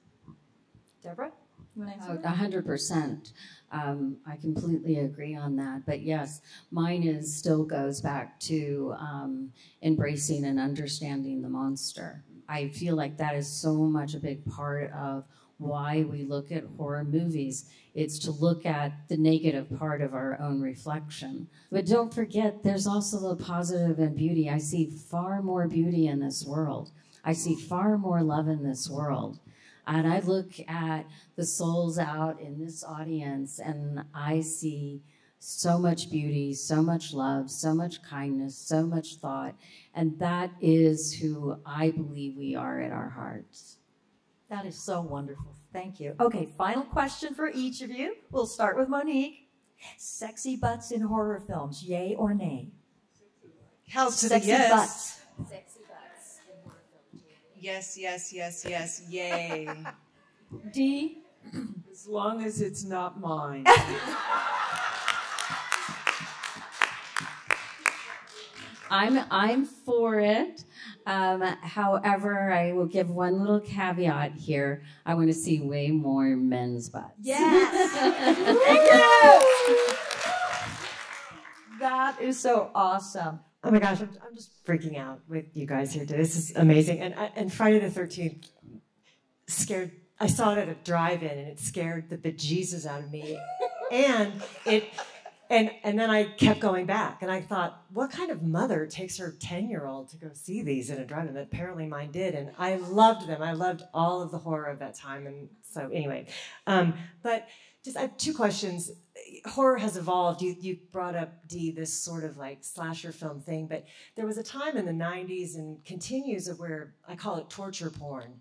Deborah, you want to answer? 100%. I completely agree on that. But yes, mine still goes back to embracing and understanding the monster. I feel like that is so much a big part of why we look at horror movies. It's to look at the negative part of our own reflection. But don't forget, there's also the positive and beauty. I see far more beauty in this world. I see far more love in this world. And I look at the souls out in this audience, and I see so much beauty, so much love, so much kindness, so much thought. And that is who I believe we are at our hearts. That is so wonderful. Thank you. Okay, final question for each of you. We'll start with Monique. Sexy butts in horror films, yay or nay? Hells to Sexy the yes. butts. Sexy butts in horror films. Yes, yes, yes, yes, yay. Dee? As long as it's not mine. I'm for it. However, I will give one little caveat here. I want to see way more men's butts. Yes! That is so awesome. Oh my gosh, I'm just freaking out with you guys here today. This is amazing. And Friday the 13th scared, I saw it at a drive-in and it scared the bejesus out of me. And then I kept going back and I thought, what kind of mother takes her 10-year-old to go see these in a drive-in? Apparently mine did. And I loved them. I loved all of the horror of that time. And so anyway, but just I have 2 questions. Horror has evolved. You brought up, Dee, this sort of like slasher film thing, but there was a time in the 90s and continues of where I call it torture porn.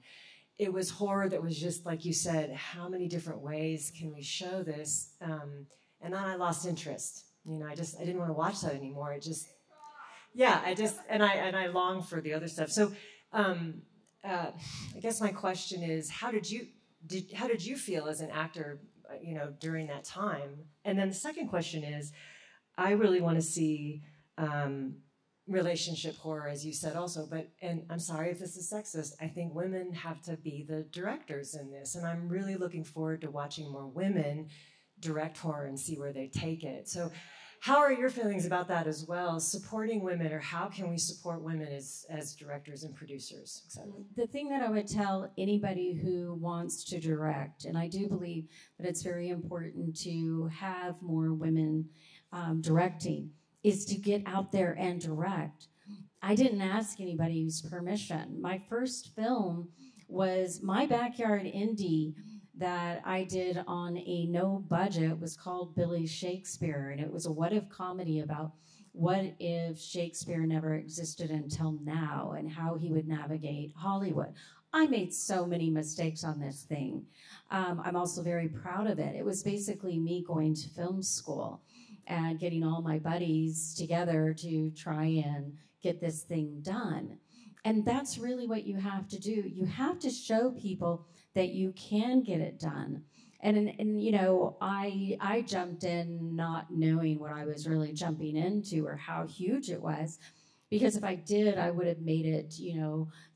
It was horror that was just, like you said, how many different ways can we show this? And then I lost interest. You know, I didn't want to watch that anymore. I long for the other stuff. So I guess my question is, how did you feel as an actor, during that time? And then the second question is, I really want to see relationship horror, as you said also, and I'm sorry if this is sexist, I think women have to be the directors in this, and I'm really looking forward to watching more women direct horror and see where they take it. So how are your feelings about that as well, supporting women, or how can we support women as directors and producers, et cetera? The thing that I would tell anybody who wants to direct, and I do believe that it's very important to have more women directing, is to get out there and direct. I didn't ask anybody's permission. My first film was my backyard indie that I did on a no budget. It was called Billy Shakespeare, and it was a what-if comedy about what if Shakespeare never existed until now and how he would navigate Hollywood. I made so many mistakes on this thing. I'm also very proud of it. It was basically me going to film school and getting all my buddies together to try and get this thing done. And that's really what you have to do. You have to show people that you can get it done. And I jumped in not knowing what I was really jumping into or how huge it was. Because if I did, I would have made it,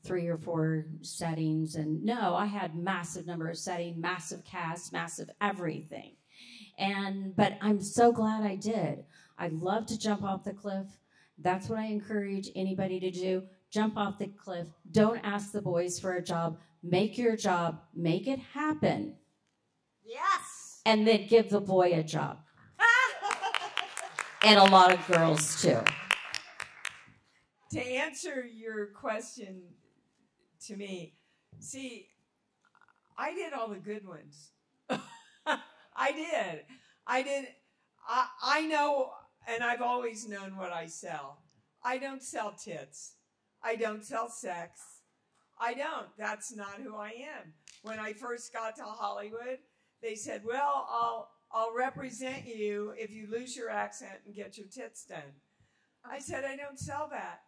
3 or 4 settings. And no, I had massive number of settings, massive cast, massive everything. But I'm so glad I did. I love to jump off the cliff. That's what I encourage anybody to do. Jump off the cliff. Don't ask the boys for a job. Make your job. Make it happen. Yes. And then give the boy a job. And a lot of girls, too. To answer your question to me, see, I did all the good ones. I did. I know, and I've always known what I sell. I don't sell tits. I don't sell sex. I don't. That's not who I am. When I first got to Hollywood, they said, well, I'll represent you if you lose your accent and get your tits done. I said, I don't sell that.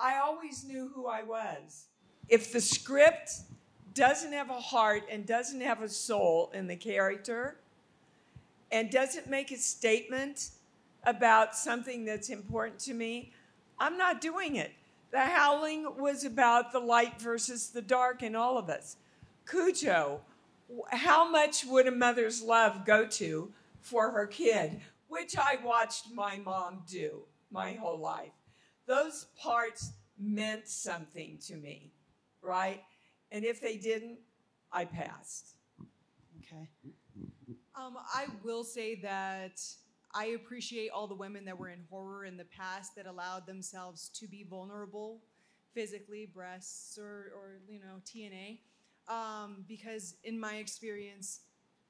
I always knew who I was. If the script doesn't have a heart and doesn't have a soul in the character and doesn't make a statement about something that's important to me, I'm not doing it. The Howling was about the light versus the dark in all of us. Cujo, how much would a mother's love go to for her kid, which I watched my mom do my whole life. Those parts meant something to me, right? And if they didn't, I passed. Okay. I will say that I appreciate all the women that were in horror in the past that allowed themselves to be vulnerable physically, breasts or TNA. Because in my experience,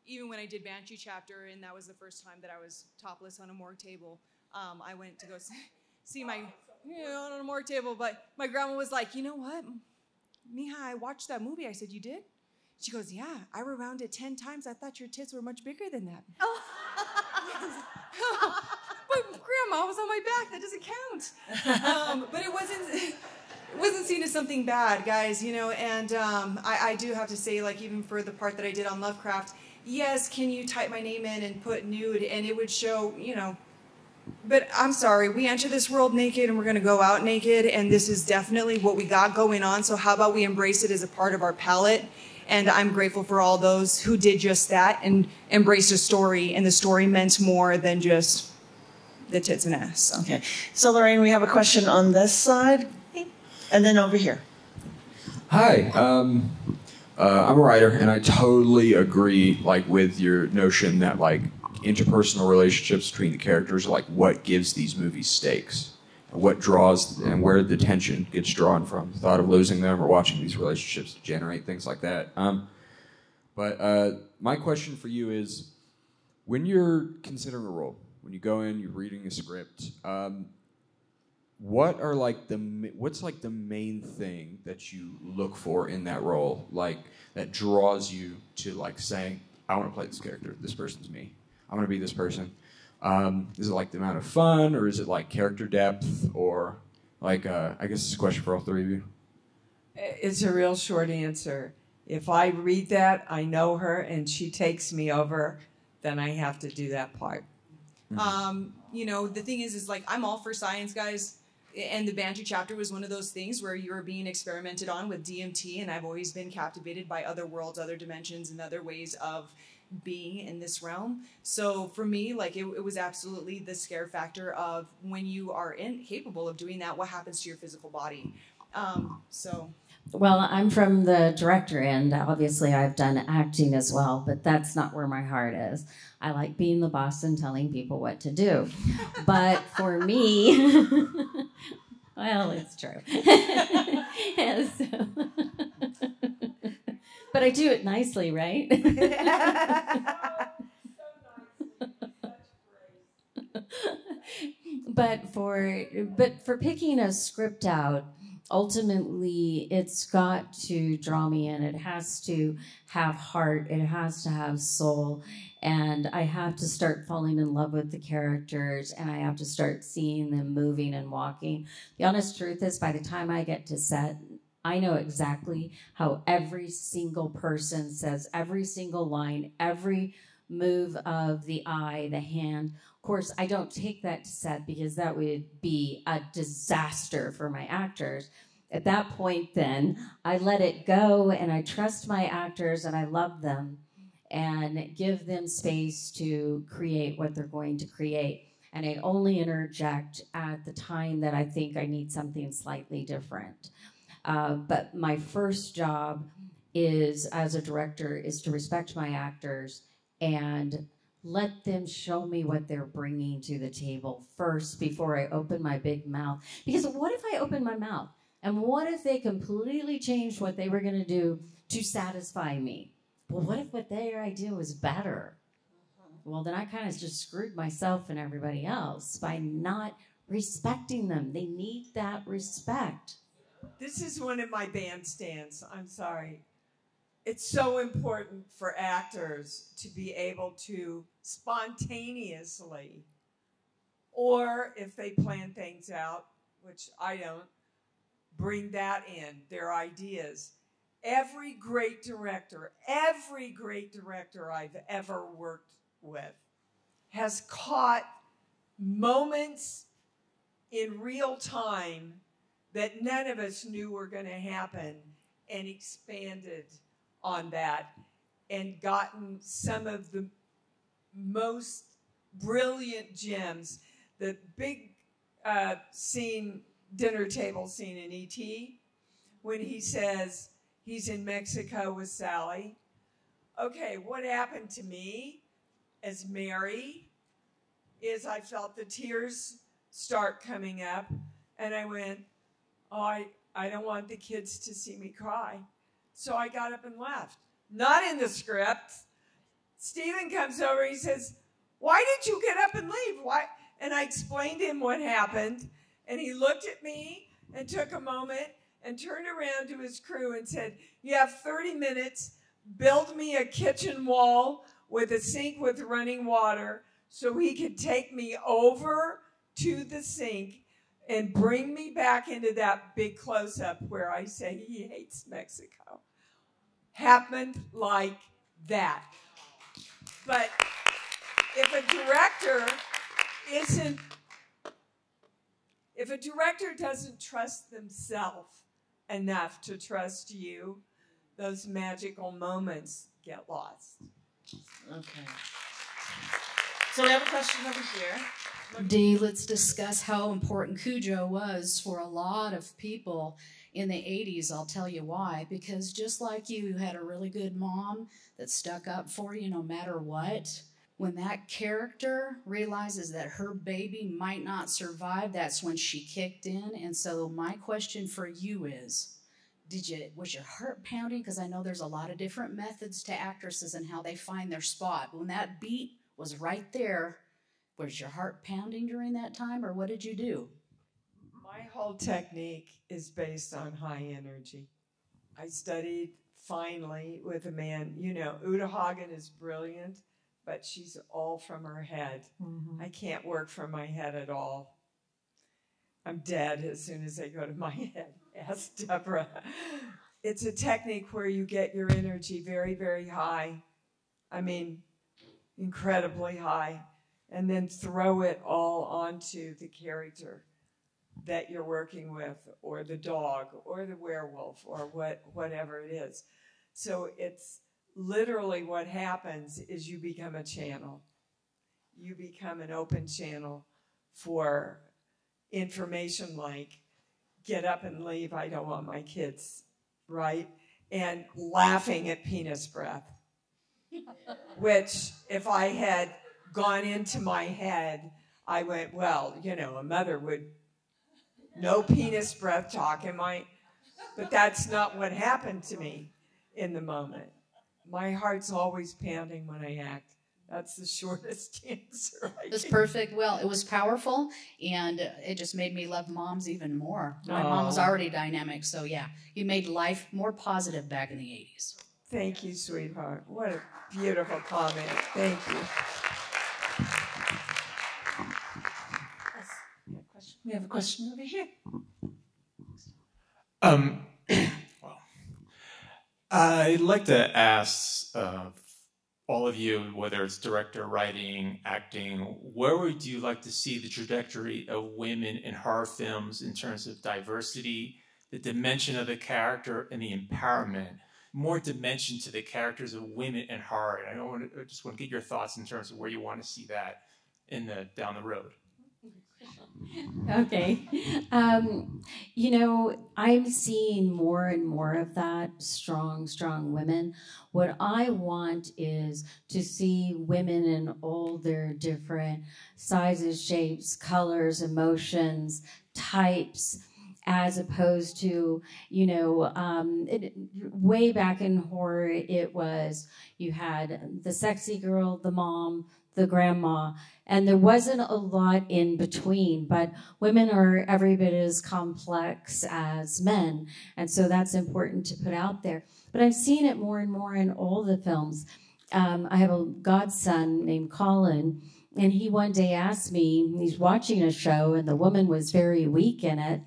even when I did Banshee Chapter, and that was the first time that I was topless on a morgue table, I went to go see my, on a morgue table, but my grandma was like, you know what, Mija, I watched that movie. I said, you did? She goes, yeah, I rewound it 10 times. I thought your tits were much bigger than that. Oh. But Grandma was on my back. That doesn't count. But it wasn't seen as something bad, guys, and I do have to say, like, even for the part that I did on Lovecraft, yes, can you type my name in and put nude, and it would show, but I'm sorry, we enter this world naked and we're going to go out naked, and this is definitely what we got going on, so how about we embrace it as a part of our palette? And I'm grateful for all those who did just that and embraced a story, and the story meant more than just the tits and ass. So. Okay, so Lorraine, we have a question on this side, and then over here. Hi, I'm a writer, and I totally agree, with your notion that, interpersonal relationships between the characters are, what gives these movies stakes, and what draws, and where the tension gets drawn from. The thought of losing them or watching these relationships generate things like that. But my question for you is, when you're considering a role, when you go in, you're reading a script, what's the main thing that you look for in that role, that draws you to saying, I want to play this character, this person's me, I'm going to be this person? Is it the amount of fun, or is it character depth, or I guess it's a question for all three of you. It's a real short answer. If I read that, I know her, and she takes me over, then I have to do that part. You know, the thing is like, I'm all for science, guys. And the Banshee chapter was one of those things where you were being experimented on with DMT, and I've always been captivated by other worlds, other dimensions, and other ways of being in this realm. So for me, like, it was absolutely the scare factor of when you are incapable of doing that, what happens to your physical body? Well, I'm from the director end. Obviously, I've done acting as well, but that's not where my heart is. I like being the boss and telling people what to do. But for me, well, it's true. But I do it nicely, right? But for picking a script out, ultimately, it's got to draw me in. It has to have heart. It has to have soul. And I have to start falling in love with the characters, and I have to start seeing them moving and walking. The honest truth is, by the time I get to set, I know exactly how every single person says every single line, every move of the eye, the hand. Of course, I don't take that to set because that would be a disaster for my actors. At that point, then, I let it go, and I trust my actors, and I love them, and give them space to create what they're going to create. And I only interject at the time that I think I need something slightly different. But my first job is, as a director, is to respect my actors and let them show me what they're bringing to the table first before I open my big mouth. Because what if I open my mouth? And what if they completely changed what they were going to do to satisfy me? Well, what if what their idea was better? Well, then I kind of just screwed myself and everybody else by not respecting them. They need that respect. This is one of my bandstands. I'm sorry. It's so important for actors to be able to spontaneously, or if they plan things out, which I don't, bring that in, their ideas. Every great director I've ever worked with has caught moments in real time that none of us knew were going to happen and expanded on that and gotten some of the most brilliant gems. The big scene, dinner table scene in E.T., when he says he's in Mexico with Sally. Okay, what happened to me as Mary is I felt the tears start coming up, and I went, oh, I don't want the kids to see me cry. So I got up and left. Not in the script. Stephen comes over, he says, why did you get up and leave? Why? And I explained to him what happened, and he looked at me and took a moment and turned around to his crew and said, you have 30 minutes, build me a kitchen wall with a sink with running water so he could take me over to the sink and bring me back into that big close-up where I say he hates Mexico. Happened like that. But if a director doesn't trust themselves enough to trust you, those magical moments get lost. Okay. So we have a question over here. Dee, let's discuss how important Cujo was for a lot of people in the 80s. I'll tell you why. Because just like you had a really good mom that stuck up for you no matter what, when that character realizes that her baby might not survive, that's when she kicked in. And so my question for you is, was your heart pounding? Because I know there's a lot of different methods to actresses and how they find their spot. When that beat was right there, was your heart pounding during that time, or what did you do? My whole technique is based on high energy. I studied finally with a man, Uta Hagen is brilliant, but she's all from her head. Mm-hmm. I can't work from my head at all. I'm dead as soon as I go to my head. Ask Deborah. It's a technique where you get your energy very, very high. I mean, incredibly high. And then throw it all onto the character that you're working with, or the dog, or the werewolf, or whatever it is. So it's literally what happens is you become a channel. You become an open channel for information like, get up and leave, I don't want my kids, right? And laughing at penis breath, which if I had gone into my head, I went, well, you know, a mother would, no penis breath talk, but that's not what happened to me in the moment. My heart's always pounding when I act. That's the shortest answer I It was can. perfect. Well, it was powerful, and it just made me love moms even more. My mom was already dynamic, so yeah, you made life more positive back in the 80s. Thank you, sweetheart. What a beautiful comment. Thank you. We have a question over here. Well, I'd like to ask all of you, whether it's director, writing, acting, where would you like to see the trajectory of women in horror films in terms of diversity, the dimension of the character, and the empowerment? More dimension to the characters of women in horror. And I just want to get your thoughts in terms of where you want to see that down the road. Okay. You know, I'm seeing more and more of that, strong women. What I want is to see women in all their different sizes, shapes, colors, emotions, types, as opposed to, you know, way back in horror, it was, you had the sexy girl, the mom, the grandma, and there wasn't a lot in between, but women are every bit as complex as men, and so that's important to put out there. But I'm seeing it more and more in all the films. I have a godson named Colin, and he one day asked me, he's watching a show, and the woman was very weak in it,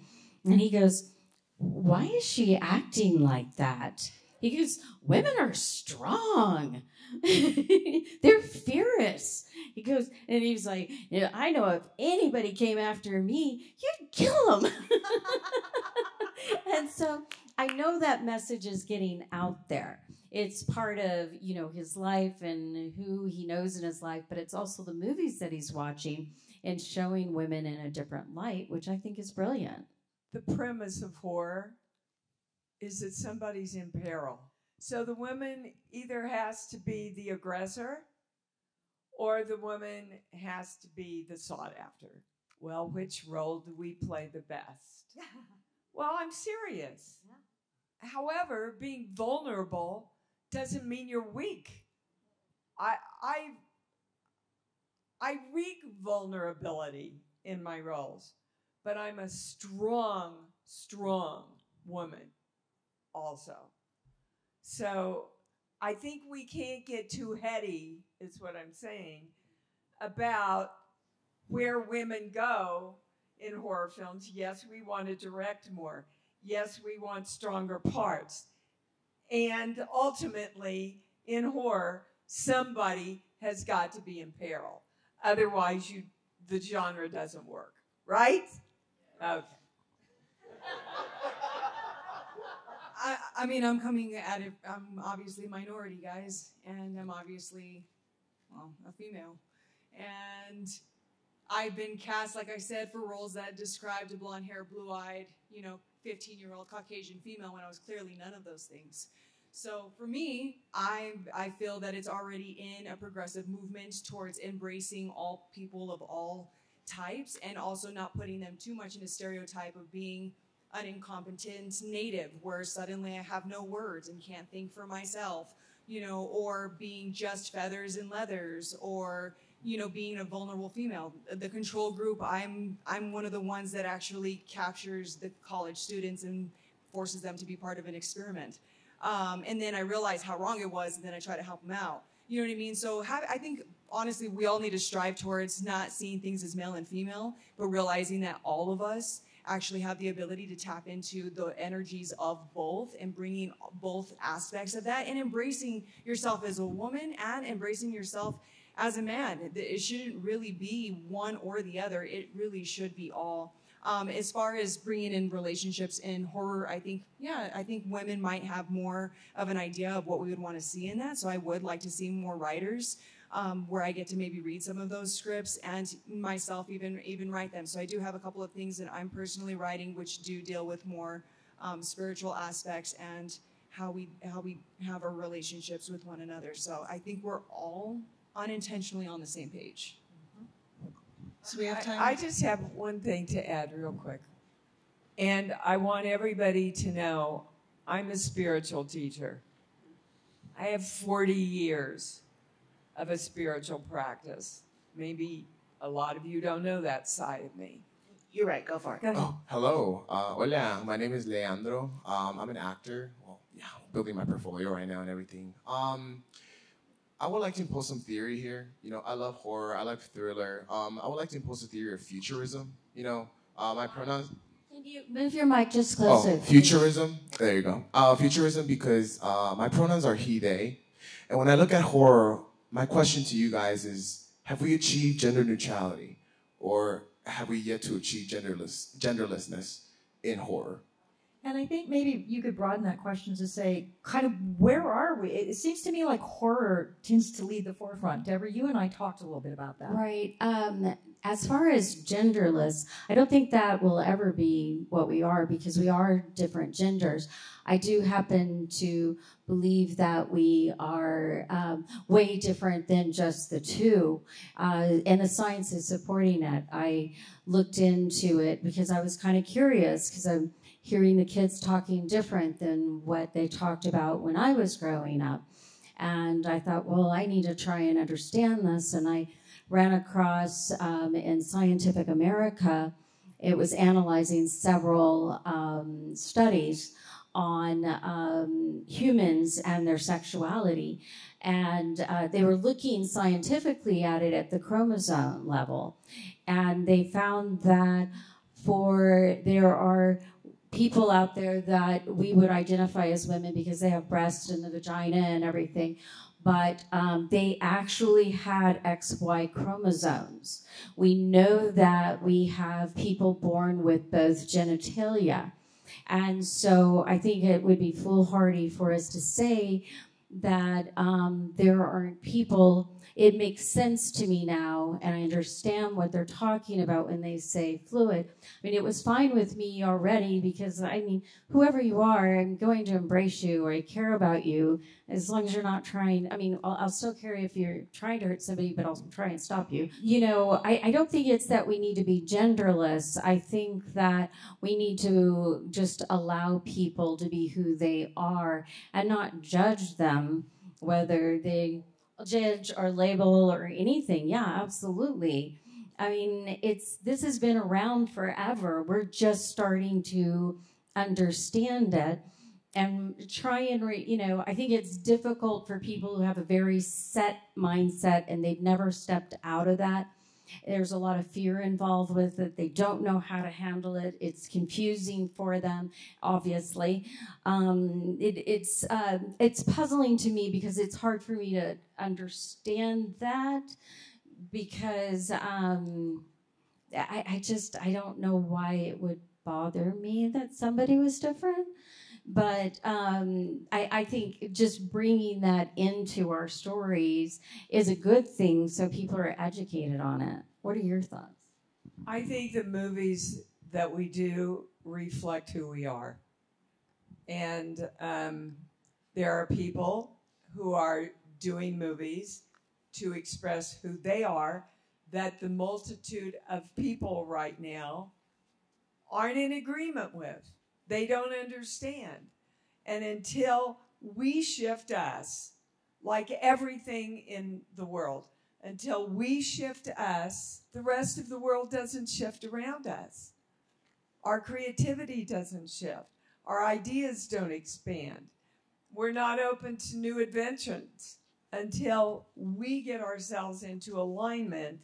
and he goes, why is she acting like that? He goes, women are strong. They're fierce. He goes, and he's like, you know, I know if anybody came after me, you'd kill them. And so I know that message is getting out there. It's part of, you know, his life and who he knows in his life, but it's also the movies that he's watching and showing women in a different light, which I think is brilliant. The premise of horror is that somebody's in peril. So the woman either has to be the aggressor or the woman has to be the sought after. Well, which role do we play the best? Well, I'm serious. Yeah. However, being vulnerable doesn't mean you're weak. I wreak vulnerability in my roles, but I'm a strong woman also. So I think we can't get too heady, is what I'm saying, about where women go in horror films. Yes, we want to direct more. Yes, we want stronger parts. And ultimately, in horror, somebody has got to be in peril. Otherwise, the genre doesn't work, right? Okay. I mean, I'm coming at it, I'm obviously a minority, guys, and I'm obviously, well, a female. And I've been cast, like I said, for roles that described a blonde hair, blue-eyed, 15-year-old Caucasian female when I was clearly none of those things. So for me, I feel that it's already in a progressive movement towards embracing all people of all types and also not putting them too much in a stereotype of being an incompetent native where suddenly I have no words and can't think for myself, or being just feathers and leathers, or, being a vulnerable female. The control group, I'm one of the ones that actually captures the college students and forces them to be part of an experiment. And then I realized how wrong it was, and then I try to help them out. You know what I mean? So I think, honestly, we all need to strive towards not seeing things as male and female, but realizing that all of us actually have the ability to tap into the energies of both and bringing both aspects of that and embracing yourself as a woman and embracing yourself as a man. It shouldn't really be one or the other. It really should be all. As far as bringing in relationships in horror, I think women might have more of an idea of what we would want to see in that. So I would like to see more writers where I get to maybe read some of those scripts and myself even write them. So I do have a couple of things that I'm personally writing which do deal with more spiritual aspects and how we have our relationships with one another. So I think we're all unintentionally on the same page. So we have time. I just have one thing to add real quick. And I want everybody to know I'm a spiritual teacher. I have 40 years of a spiritual practice. Maybe a lot of you don't know that side of me. You're right, go for it. Go ahead. Oh, hello. Hola, my name is Leandro. I'm an actor. Well, yeah, building my portfolio right now and everything. I would like to impose some theory here. You know, I love horror. I like thriller. I would like to impose a theory of futurism. You know, my pronouns. Can you move your mic just closer? Oh, futurism. There you go. Futurism because my pronouns are he, they. And when I look at horror, my question to you guys is, have we achieved gender neutrality? Or have we yet to achieve genderlessness in horror? And I think maybe you could broaden that question to say, kind of, where are we? It seems to me like horror tends to lead the forefront. Deborah, you and I talked a little bit about that. Right. As far as genderless, I don't think that will ever be what we are because we are different genders. I do happen to believe that we are way different than just the two, and the science is supporting it. I looked into it because I was kind of curious because I'm hearing the kids talking different than what they talked about when I was growing up. And I thought, well, I need to try and understand this. And I ran across in Scientific America, it was analyzing several studies on humans and their sexuality. And they were looking scientifically at it at the chromosome level. And they found that there are people out there that we would identify as women because they have breasts and the vagina and everything, but they actually had XY chromosomes. We know that we have people born with both genitalia. And so I think it would be foolhardy for us to say that there aren't people. It makes sense to me now, and I understand what they're talking about when they say fluid. I mean, it was fine with me already because, I mean, whoever you are, I'm going to embrace you or I care about you as long as you're not trying. I mean, I'll still care if you're trying to hurt somebody, but I'll try and stop you. You know, I don't think it's that we need to be genderless. I think that we need to just allow people to be who they are and not judge them, whether they judge or label or anything. Yeah, absolutely. I mean, this has been around forever. We're just starting to understand it and try and, I think it's difficult for people who have a very set mindset and they've never stepped out of that. There's a lot of fear involved with it. They don't know how to handle it. It's confusing for them, obviously. It's puzzling to me because it's hard for me to understand that because I don't know why it would bother me that somebody was different. But I think just bringing that into our stories is a good thing so people are educated on it. What are your thoughts? I think the movies that we do reflect who we are. And there are people who are doing movies to express who they are that the multitude of people right now aren't in agreement with. They don't understand. And until we shift us, like everything in the world, until we shift us, the rest of the world doesn't shift around us. Our creativity doesn't shift. Our ideas don't expand. We're not open to new inventions until we get ourselves into alignment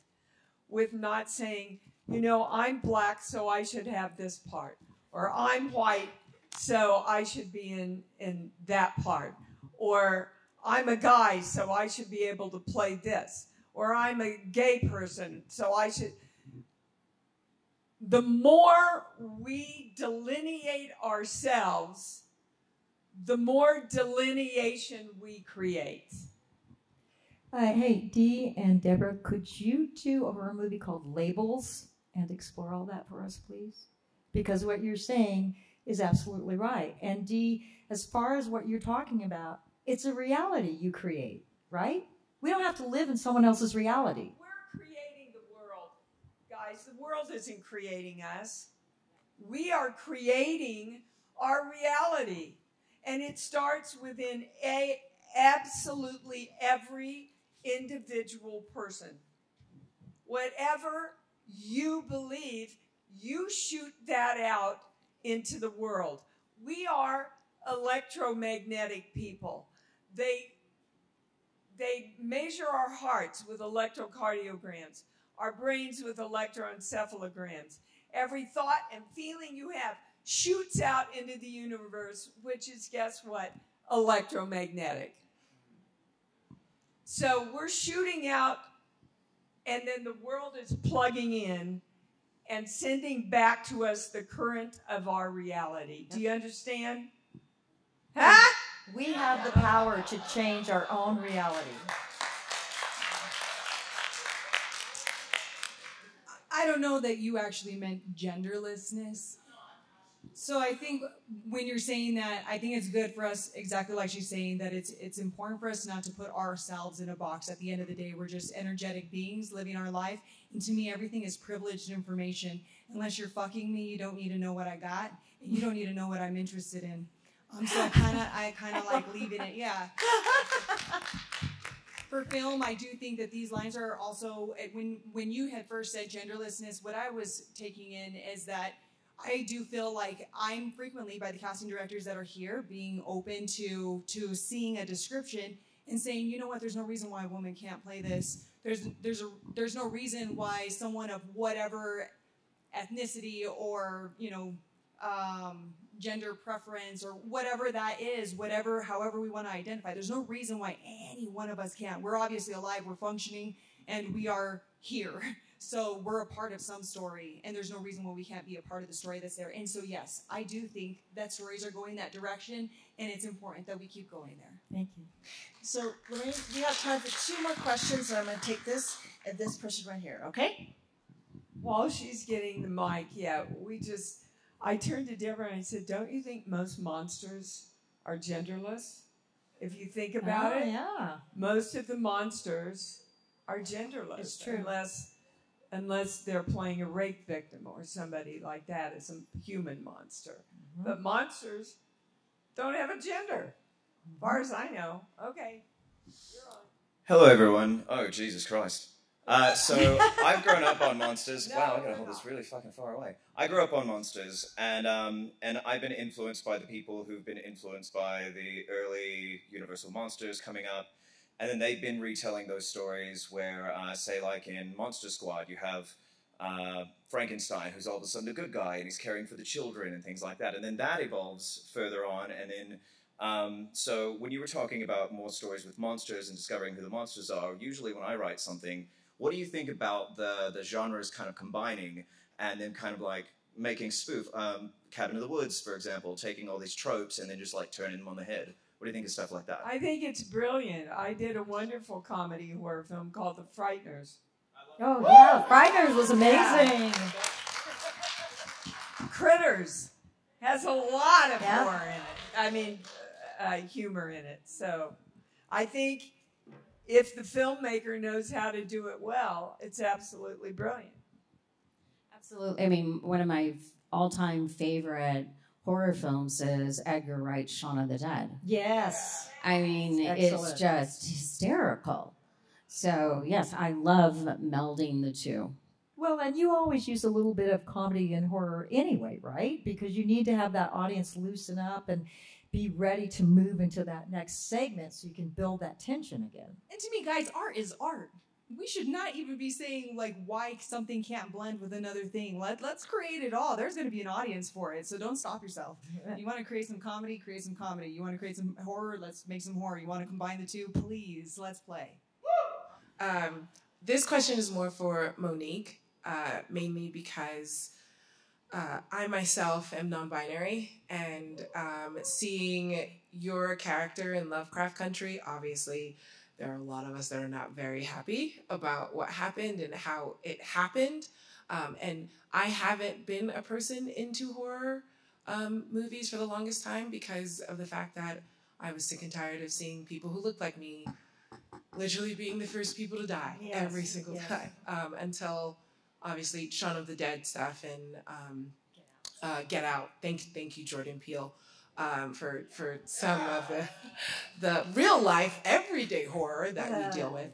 with not saying, you know, I'm black, so I should have this part. Or I'm white, so I should be in that part. Or I'm a guy, so I should be able to play this. Or I'm a gay person, so I should. The more we delineate ourselves, the more delineation we create. Hey, Dee and Deborah, could you do a horror movie called Labels and explore all that for us, please? Because what you're saying is absolutely right. And Dee, as far as what you're talking about, it's a reality you create, right? We don't have to live in someone else's reality. We're creating the world. Guys, the world isn't creating us. We are creating our reality. And it starts within absolutely every individual person. Whatever you believe, you shoot that out into the world. We are electromagnetic people. They measure our hearts with electrocardiograms, our brains with electroencephalograms. Every thought and feeling you have shoots out into the universe, which is, guess what? Electromagnetic. So we're shooting out, and then the world is plugging in and sending back to us the current of our reality. Do you understand? Huh? We have the power to change our own reality. I don't know that you actually meant genderlessness. So I think when you're saying that, I think it's good for us, exactly like she's saying, that it's important for us not to put ourselves in a box. At the end of the day, we're just energetic beings living our life. And to me, everything is privileged information. Unless you're fucking me, you don't need to know what I got, and you don't need to know what I'm interested in. So I kind of like leaving it, yeah. For film, I do think that these lines are also, when you had first said genderlessness, what I was taking in is that I do feel like I'm frequently, by the casting directors that are here, being open to seeing a description and saying, you know what, there's no reason why a woman can't play this. There's no reason why someone of whatever ethnicity or, gender preference or whatever that is, however we want to identify, there's no reason why any one of us can't. We're obviously alive, we're functioning, and we are here. So we're a part of some story, and there's no reason why we can't be a part of the story that's there. And so, yes, I do think that stories are going that direction, and it's important that we keep going there. Thank you. So, Lorraine, we have time for 2 more questions, and I'm going to take this and this person right here, okay? While she's getting the mic, I turned to Deborah and I said, don't you think most monsters are genderless? If you think about it, yeah. Most of the monsters are genderless. It's true. Unless they're playing a rape victim or somebody like that as a human monster. Mm-hmm. But monsters don't have a gender, as far as I know. Okay, you're on. Hello, everyone. Oh, Jesus Christ. So I've grown up on monsters. Wow, I gotta hold this really fucking far away. I grew up on monsters, and I've been influenced by the people who've been influenced by the early Universal monsters coming up. And then they've been retelling those stories where, say, like in Monster Squad, you have Frankenstein, who's all of a sudden a good guy, and he's caring for the children and things like that. And then that evolves further on. And then, so when you were talking about more stories with monsters and discovering who the monsters are, usually when I write something, what do you think about the genres kind of combining and then kind of like making spoof? Cabin in the Woods, for example, taking all these tropes and then just like turning them on the head. What do you think of stuff like that? I think it's brilliant. I did a wonderful comedy horror film called The Frighteners. Oh, yeah. Frighteners was amazing. Yeah. Critters has a lot of horror in it. I mean, humor in it. So I think if the filmmaker knows how to do it well, it's absolutely brilliant. Absolutely. I mean, one of my all-time favorite horror films is Edgar Wright's Shaun of the Dead. Yes. I mean, it's just hysterical. So, yes, I love melding the two. Well, and you always use a little bit of comedy and horror anyway, right? Because you need to have that audience loosen up and be ready to move into that next segment so you can build that tension again. And to me, guys, art is art. we should not even be saying like why something can't blend with another thing. Let's create it all. There's going to be an audience for it, so don't stop yourself. You want to create some comedy, create some comedy. You want to create some horror, let's make some horror. You want to combine the two, please, let's play. This question is more for Monique, mainly because I myself am non-binary, and seeing your character in Lovecraft Country, obviously there are a lot of us that are not very happy about what happened and how it happened. And I haven't been a person into horror movies for the longest time because of the fact that I was sick and tired of seeing people who looked like me literally being the first people to die every single time. Until obviously Shaun of the Dead stuff and Get Out. Thank you, Jordan Peele. For some of the real life, everyday horror that we deal with.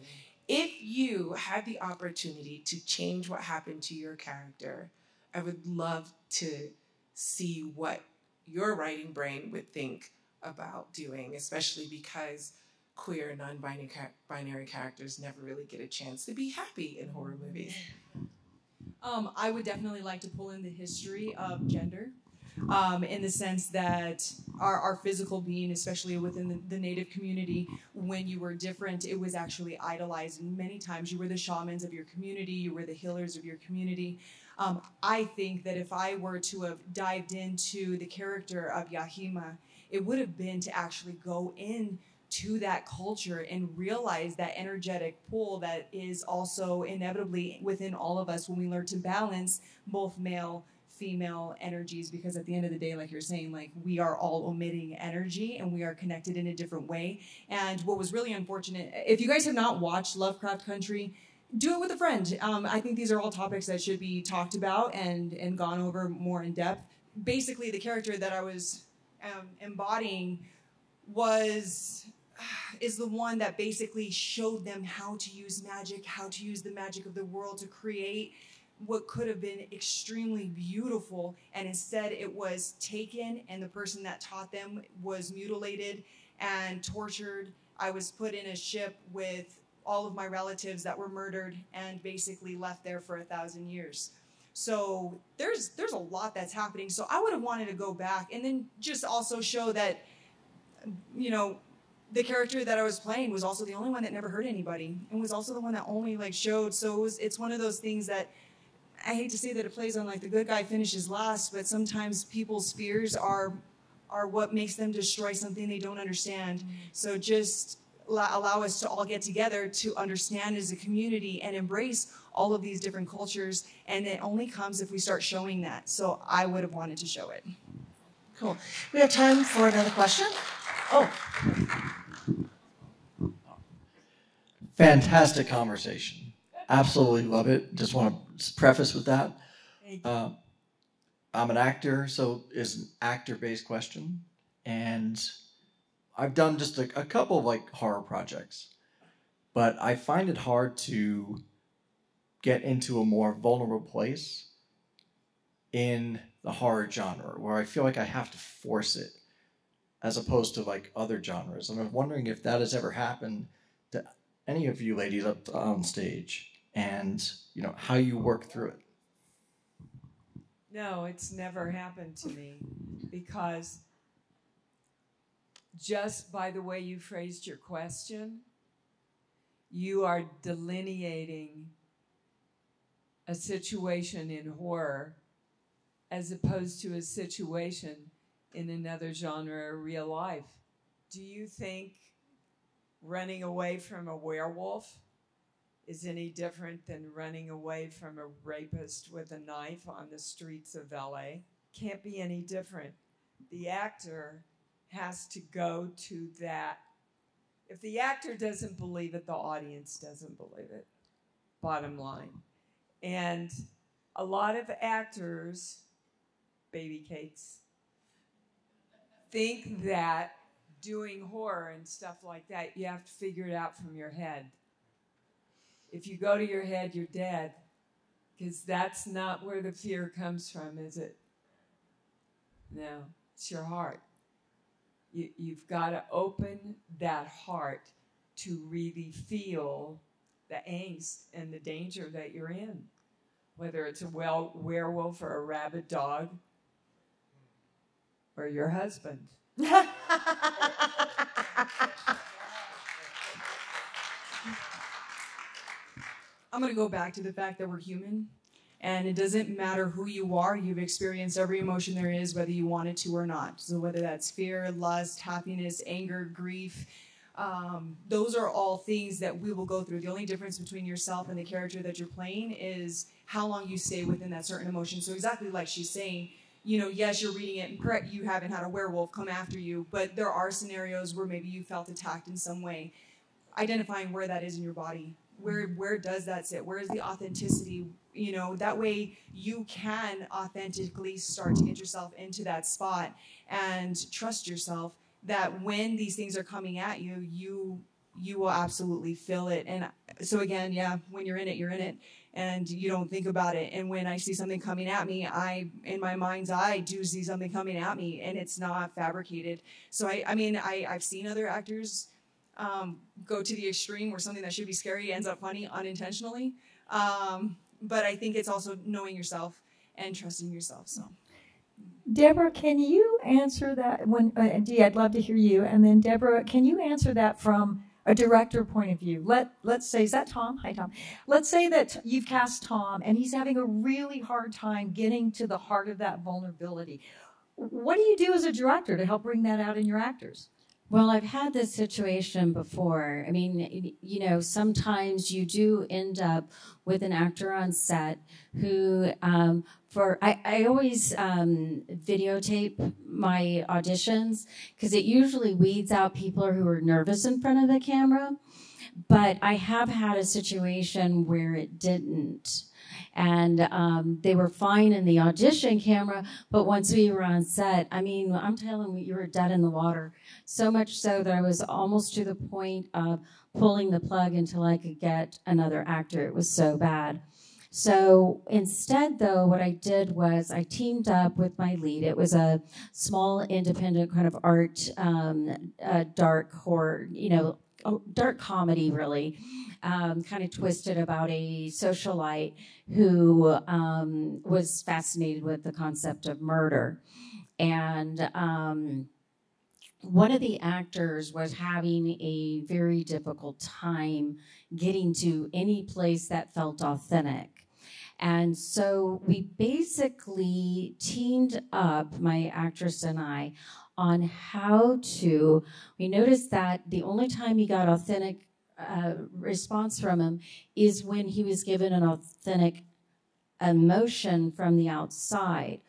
If you had the opportunity to change what happened to your character, I would love to see what your writing brain would think about doing, especially because queer, non-binary characters never really get a chance to be happy in horror movies. I would definitely like to pull in the history of gender. In the sense that our physical being, especially within the Native community, when you were different, it was actually idolized. And many times you were the shamans of your community, you were the healers of your community. I think that if I were to have dived into the character of Yahima, it would have been to actually go into that culture and realize that energetic pull that is also inevitably within all of us when we learn to balance both male female energies, because at the end of the day, like you're saying, like we are all emitting energy and we are connected in a different way. And what was really unfortunate, if you guys have not watched Lovecraft Country, do it with a friend. I think these are all topics that should be talked about and gone over more in depth. Basically, the character that I was embodying is the one that basically showed them how to use magic, how to use the magic of the world to create what could have been extremely beautiful, and instead it was taken, and the person that taught them was mutilated and tortured. I was put in a ship with all of my relatives that were murdered and basically left there for 1,000 years. So there's a lot that's happening. So I would have wanted to go back and then just also show that, you know, the character that I was playing was also the only one that never hurt anybody, and was also the one that only like showed. So it's one of those things that I hate to say that it plays on like the good guy finishes last, but sometimes people's fears are what makes them destroy something they don't understand. So just allow us to all get together to understand as a community and embrace all of these different cultures, and it only comes if we start showing that. So I would have wanted to show it. Cool. We have time for another question. Oh. Fantastic conversation. Absolutely love it. Just want to preface with that. I'm an actor, so it's an actor-based question. And I've done just a couple of like horror projects. But I find it hard to get into a more vulnerable place in the horror genre, where I feel like I have to force it, as opposed to like other genres. And I'm wondering if that has ever happened to any of you ladies up on stage, and you know how you work through it. No, it's never happened to me, because just by the way you phrased your question, you are delineating a situation in horror as opposed to a situation in another genre or real life. Do you think running away from a werewolf is any different than running away from a rapist with a knife on the streets of LA? Can't be any different. The actor has to go to that. If the actor doesn't believe it, the audience doesn't believe it. Bottom line. And a lot of actors, baby cakes, think that doing horror and stuff like that, you have to figure it out from your head. If you go to your head, you're dead, because that's not where the fear comes from, is it? No, it's your heart. You've got to open that heart to really feel the angst and the danger that you're in, whether it's a werewolf or a rabid dog or your husband. I'm going to go back to the fact that we're human, and it doesn't matter who you are. You've experienced every emotion there is, whether you wanted to or not. So whether that's fear, lust, happiness, anger, grief, those are all things that we will go through. The only difference between yourself and the character that you're playing is how long you stay within that certain emotion. So exactly like she's saying, you know, yes, you're reading it and you haven't had a werewolf come after you, but there are scenarios where maybe you felt attacked in some way. Identifying where that is in your body. Where does that sit? Where is the authenticity? You know, that way you can authentically start to get yourself into that spot and trust yourself that when these things are coming at you, you will absolutely feel it. And so again, yeah, when you're in it, and you don't think about it. And when I see something coming at me, in my mind's eye, do see something coming at me, and it's not fabricated. So I've seen other actors go to the extreme where something that should be scary ends up funny unintentionally. But I think it's also knowing yourself and trusting yourself. So, Deborah, can you answer that? Dee, I'd love to hear you. And then Deborah, can you answer that from a director point of view? Let's say, is that Tom? Hi, Tom. Let's say that you've cast Tom and he's having a really hard time getting to the heart of that vulnerability. What do you do as a director to help bring that out in your actors? Well, I've had this situation before. I mean, you know, sometimes you do end up with an actor on set who, I always videotape my auditions because it usually weeds out people who are nervous in front of the camera. But I have had a situation where it didn't. And they were fine in the audition camera, but once we were on set, I mean, I'm telling you, you were dead in the water. So much so that I was almost to the point of pulling the plug until I could get another actor. It was so bad. So instead, though, what I did was I teamed up with my lead. It was a small, independent kind of art, dark horror, you know, dark comedy, really, kind of twisted about a socialite who was fascinated with the concept of murder. And one of the actors was having a very difficult time getting to any place that felt authentic. And so we basically teamed up, my actress and I, on how to, we noticed that the only time he got authentic response from him is when he was given an authentic emotion from the outside.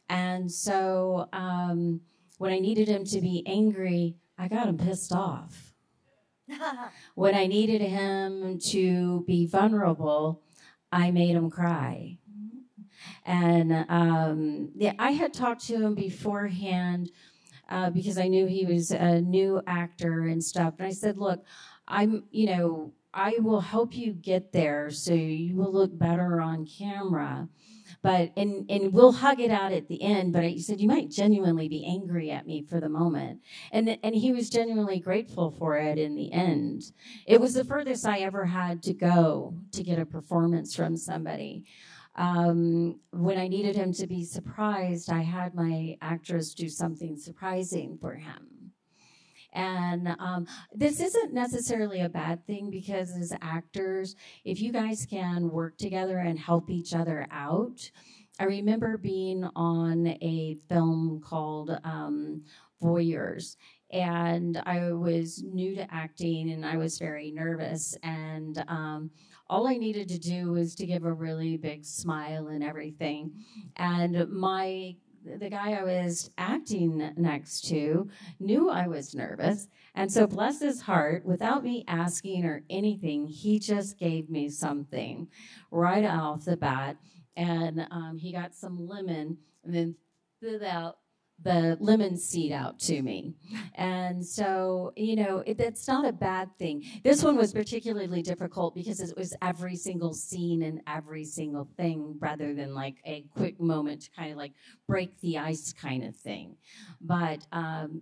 And so when I needed him to be angry, I got him pissed off. When I needed him to be vulnerable, I made him cry. And I had talked to him beforehand because I knew he was a new actor and stuff. And I said, look, I will help you get there so you will look better on camera. But and we'll hug it out at the end. But I said, you might genuinely be angry at me for the moment. And he was genuinely grateful for it in the end. It was the furthest I ever had to go to get a performance from somebody. When I needed him to be surprised, I had my actress do something surprising for him. And this isn't necessarily a bad thing because as actors, if you guys can work together and help each other out. I remember being on a film called Voyeurs, and I was new to acting and I was very nervous. And all I needed to do was to give a really big smile and everything. And the guy I was acting next to knew I was nervous. And so bless his heart, without me asking or anything, he just gave me something right off the bat. And he got some lemon and then threw out the lemon seed out to me. And so, you know, that's not a bad thing. This one was particularly difficult because it was every single scene and every single thing rather than like a quick moment to kind of like break the ice kind of thing. But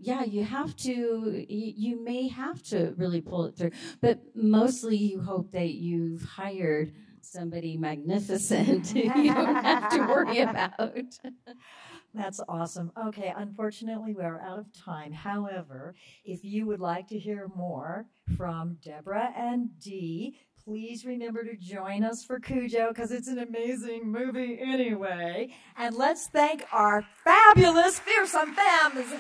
yeah, you have to, you may have to really pull it through. But mostly you hope that you've hired somebody magnificent you don't have to worry about. That's awesome. Okay, unfortunately, we're out of time. However, if you would like to hear more from Deborah and Dee, please remember to join us for Cujo because it's an amazing movie anyway. And let's thank our fabulous Fearsome Femmes.